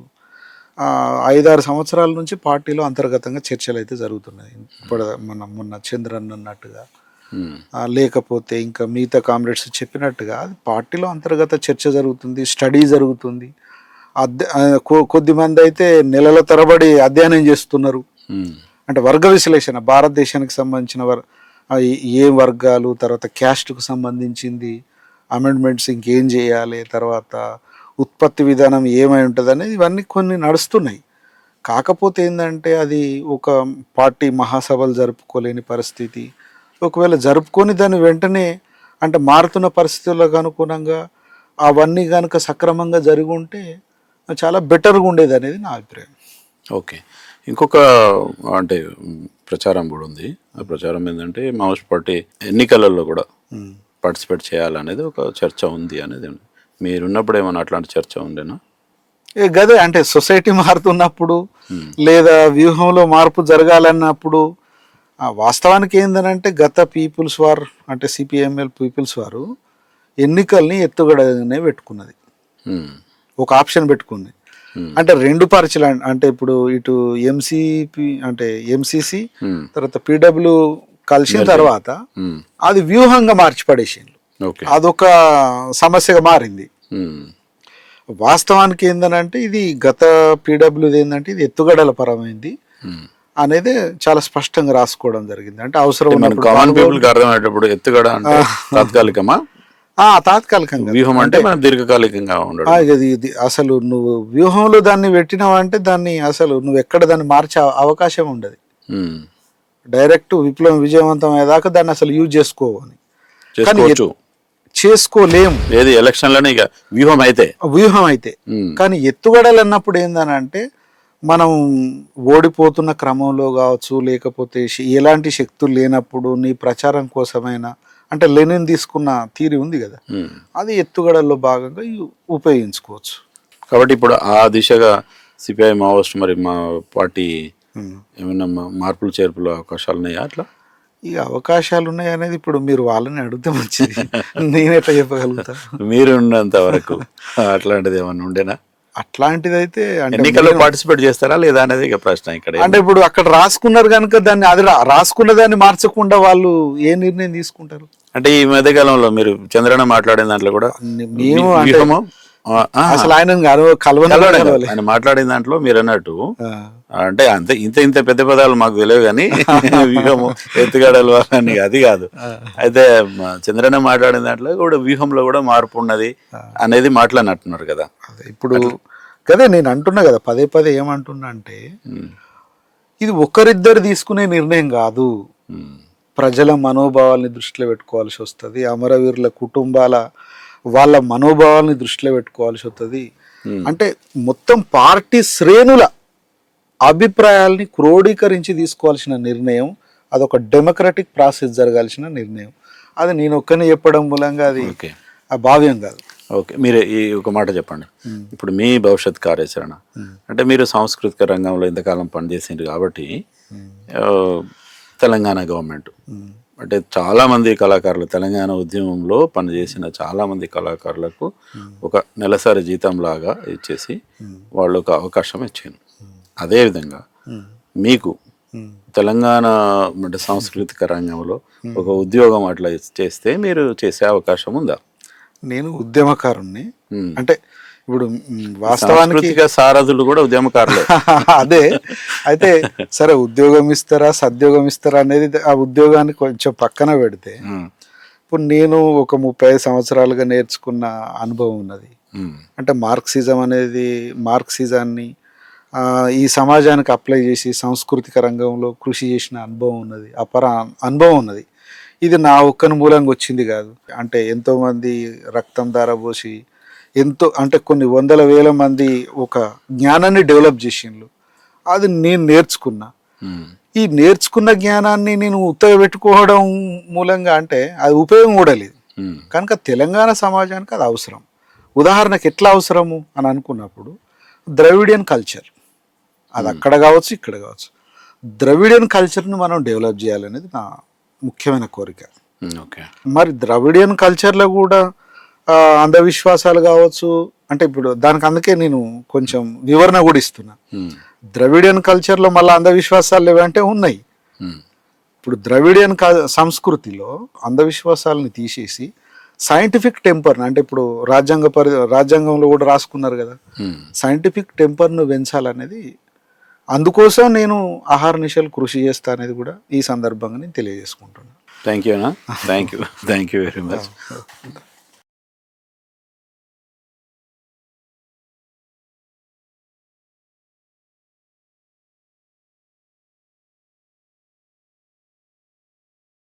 5-6 సంవత్సరాల నుంచి పార్టీలో అంతర్గతంగా చర్చలు అయితే జరుగుతున్నాయి. ఇప్పుడు మొన్న చంద్రన్ అన్నట్టుగా, లేకపోతే ఇంకా మిగతా కామ్రేడ్స్ చెప్పినట్టుగా అది పార్టీలో అంతర్గత చర్చ జరుగుతుంది, స్టడీ జరుగుతుంది. కొద్ది మంది అయితే నెలల తరబడి అధ్యయనం చేస్తున్నారు. అంటే వర్గ విశ్లేషణ, భారతదేశానికి సంబంధించిన ఏ వర్గాలు, తర్వాత క్యాస్ట్కు సంబంధించింది, అమెండ్మెంట్స్ ఇంకేం చేయాలి, తర్వాత ఉత్పత్తి విధానం ఏమై ఉంటుంది అనేది ఇవన్నీ కొన్ని నడుస్తున్నాయి. కాకపోతే ఏంటంటే అది ఒక పార్టీ మహాసభలు జరుపుకోలేని పరిస్థితి. ఒకవేళ జరుపుకొని దాన్ని వెంటనే అంటే మారుతున్న పరిస్థితులకు అనుగుణంగా అవన్నీ కనుక సక్రమంగా జరిగి ఉంటే చాలా బెటర్గా ఉండేది అనేది నా అభిప్రాయం. ఓకే, ఇంకొక అంటే ప్రచారం కూడా ఉంది. ఆ ప్రచారం ఏంటంటే మావోయిస్ట్ పార్టీ ఎన్నికలలో కూడా పార్టిసిపేట్ చేయాలనేది ఒక చర్చ ఉంది అనేది. మీరున్నప్పుడు ఏమన్నా అట్లాంటి చర్చ ఉండేనా? గదే అంటే సొసైటీ మారుతున్నప్పుడు లేదా వ్యూహంలో మార్పు జరగాలన్నప్పుడు వాస్తవానికి ఏంటంటే గత పీపుల్స్ వార్ అంటే సిపిఎంఎల్ పీపుల్స్ వారు ఎన్నికల్ని ఎత్తుగడనే పెట్టుకున్నది. ఒక ఆప్షన్ పెట్టుకుంది. అంటే 2 పార్టీలు అంటే ఇప్పుడు ఇటు ఎంసీపీ అంటే ఎంసీసీ తర్వాత పిడబ్ల్యూ కలిసిన తర్వాత అది వ్యూహంగా మార్చి పడేసింది. అదొక సమస్యగా మారింది. వాస్తవానికి ఏంటంటే ఇది గత పీడబ్ల్యూది ఏంటంటే ఇది ఎత్తుగడల పరమైంది అనేది చాలా స్పష్టంగా రాసుకోవడం జరిగింది. అంటే అవసరం అర్థమయ్యేటప్పుడు ఎత్తుగడ అంటే తాత్కాలికమా? తాత్కాలికంగా, వ్యూహం అంటే మనం దీర్ఘకాలికంగా ఉండదు. ఇది అసలు నువ్వు వ్యూహంలో దాన్ని పెట్టినావంటే దాన్ని అసలు నువ్వు ఎక్కడ దాన్ని మార్చే అవకాశం ఉండదు. డైరెక్ట్ విప్లవం విజయవంతం అయ్యేదాకా దాన్ని అసలు యూజ్ చేసుకోవని చేసుకోలేము. ఏది ఎలక్షన్లోనే ఇక వ్యూహం అయితే కానీ ఎత్తుగడలు అన్నప్పుడు ఏందనంటే మనం ఓడిపోతున్న క్రమంలో కావచ్చు, లేకపోతే ఎలాంటి శక్తులు లేనప్పుడు నీ ప్రచారం కోసమైనా అంటే లెనిన్ తీసుకున్న థియరీ ఉంది కదా, అది ఎత్తుగడల్లో భాగంగా ఉపయోగించుకోవచ్చు. కాబట్టి ఇప్పుడు ఆ దిశగా సిపిఐ మావోయిస్ట్ మరి మా పార్టీ ఏమైనా మార్పులు చేర్పులు అవకాశాలు ఉన్నాయా? అట్లా ఇక అవకాశాలు ఉన్నాయి అనేది ఇప్పుడు మీరు వాళ్ళని అడిగితే మంచిది. నేనెట్లా చెప్పగలుగుతా? మీరు ఉన్నంత వరకు అట్లాంటిది ఏమన్నా ఉండేనా? అట్లాంటిది అయితే ఎన్నికల్లో పార్టిసిపేట్ చేస్తారా లేదా అనేది ఇక ప్రశ్న ఇక్కడ. అంటే ఇప్పుడు అక్కడ రాసుకున్నారు కనుక దాన్ని అది రాసుకున్న దాన్ని మార్చకుండా వాళ్ళు ఏ నిర్ణయం తీసుకుంటారు? అంటే ఈ మధ్యకాలంలో మీరు చంద్రన్న మాట్లాడిన దాంట్లో కూడా మేము అసలు ఆయన ఆయన మాట్లాడిన దాంట్లో మీరు అన్నట్టు అంటే అంతే ఇంత పెద్ద పదాలు మాకు తెలియదు కానీ వ్యూహము ఎత్తుగడలు అని అది కాదు. అయితే చంద్రన్న మాట్లాడిన దాంట్లో కూడా వ్యూహంలో కూడా మార్పు ఉన్నది అనేది మాట్లాడినట్టున్నారు కదా. ఇప్పుడు కదే నేను అంటున్నా కదా, పదే ఏమంటున్నా అంటే ఇది ఒకరిద్దరు తీసుకునే నిర్ణయం కాదు. ప్రజల మనోభావాల్ని దృష్టిలో పెట్టుకోవాల్సి వస్తుంది. అమరవీరుల కుటుంబాల వాళ్ళ మనోభావాల్ని దృష్టిలో పెట్టుకోవాల్సి వస్తుంది. అంటే మొత్తం పార్టీ శ్రేణుల అభిప్రాయాల్ని క్రోడీకరించి తీసుకోవాల్సిన నిర్ణయం. అదొక డెమోక్రటిక్ ప్రాసెస్ జరగాల్సిన నిర్ణయం. అది నేను ఒక్కనే చెప్పడం మూలంగా అది భావ్యం కాదు. ఓకే, మీరు ఈ ఒక మాట చెప్పండి. ఇప్పుడు మీ భవిష్యత్ కార్యాచరణ అంటే మీరు సాంస్కృతిక రంగంలో ఇంతకాలం పనిచేసిండ్రు కాబట్టి తెలంగాణ గవర్నమెంట్ అంటే చాలామంది కళాకారులు తెలంగాణ ఉద్యమంలో పనిచేసిన చాలామంది కళాకారులకు ఒక నెలసరి జీతం లాగా ఇచ్చేసి వాళ్ళు ఒక అవకాశం ఇచ్చాను. అదేవిధంగా మీకు తెలంగాణ అంటే సాంస్కృతిక రంగంలో ఒక ఉద్యోగం అట్లా చేస్తే మీరు చేసే అవకాశం ఉందా? నేను ఉద్యమకారుణ్ణి. అంటే ఇప్పుడు వాస్తవానికి సారథులు కూడా ఉద్యమకారులే. అదే అయితే సరే ఉద్యోగం ఇస్తారా సద్యోగం ఇస్తారా అనేది ఆ ఉద్యోగాన్ని కొంచెం పక్కన పెడితే ఇప్పుడు నేను ఒక 35 సంవత్సరాలుగా నేర్చుకున్న అనుభవం ఉన్నది. అంటే మార్క్సిజాన్ని ఈ సమాజానికి అప్లై చేసి సాంస్కృతిక రంగంలో కృషి చేసిన అనుభవం ఉన్నది, అనుభవం ఉన్నది. ఇది నా ఒక్కని మూలంగా వచ్చింది కాదు. అంటే ఎంతోమంది రక్తం ధారపోసి ఎంతో అంటే కొన్ని వందల వేల మంది ఒక జ్ఞానాన్ని డెవలప్ చేసిండ్రు. అది నేను నేర్చుకున్నా. ఈ నేర్చుకున్న జ్ఞానాన్ని నేను ఉపయోగపెట్టుకోవడం మూలంగా అంటే అది ఉపయోగం కూడా లేదు. కనుక తెలంగాణ సమాజానికి అది అవసరం. ఉదాహరణకు ఎట్లా అవసరము అని అనుకున్నప్పుడు ద్రవిడియన్ కల్చర్, అది అక్కడ కావచ్చు ఇక్కడ కావచ్చు, ద్రవిడియన్ కల్చర్ని మనం డెవలప్ చేయాలనేది నా ముఖ్యమైన కోరిక. ఓకే. మరి ద్రవిడియన్ కల్చర్లో కూడా అంధవిశ్వాసాలు కావచ్చు అంటే ఇప్పుడు దానికి అందుకే నేను కొంచెం వివరణ కూడా ఇస్తున్నా. ద్రవిడియన్ కల్చర్లో మళ్ళీ అంధవిశ్వాసాలు లేవంటే ఉన్నాయి. ఇప్పుడు ద్రవిడియన్ సంస్కృతిలో అంధవిశ్వాసాలని తీసేసి సైంటిఫిక్ టెంపర్ని అంటే ఇప్పుడు రాజ్యాంగంలో కూడా రాసుకున్నారు కదా, సైంటిఫిక్ టెంపర్ను పెంచాలనేది, అందుకోసం నేను ఆహార నిశలు కృషి చేస్తా అనేది కూడా ఈ సందర్భంగా నేను తెలియజేసుకుంటున్నాను. Thank you very much.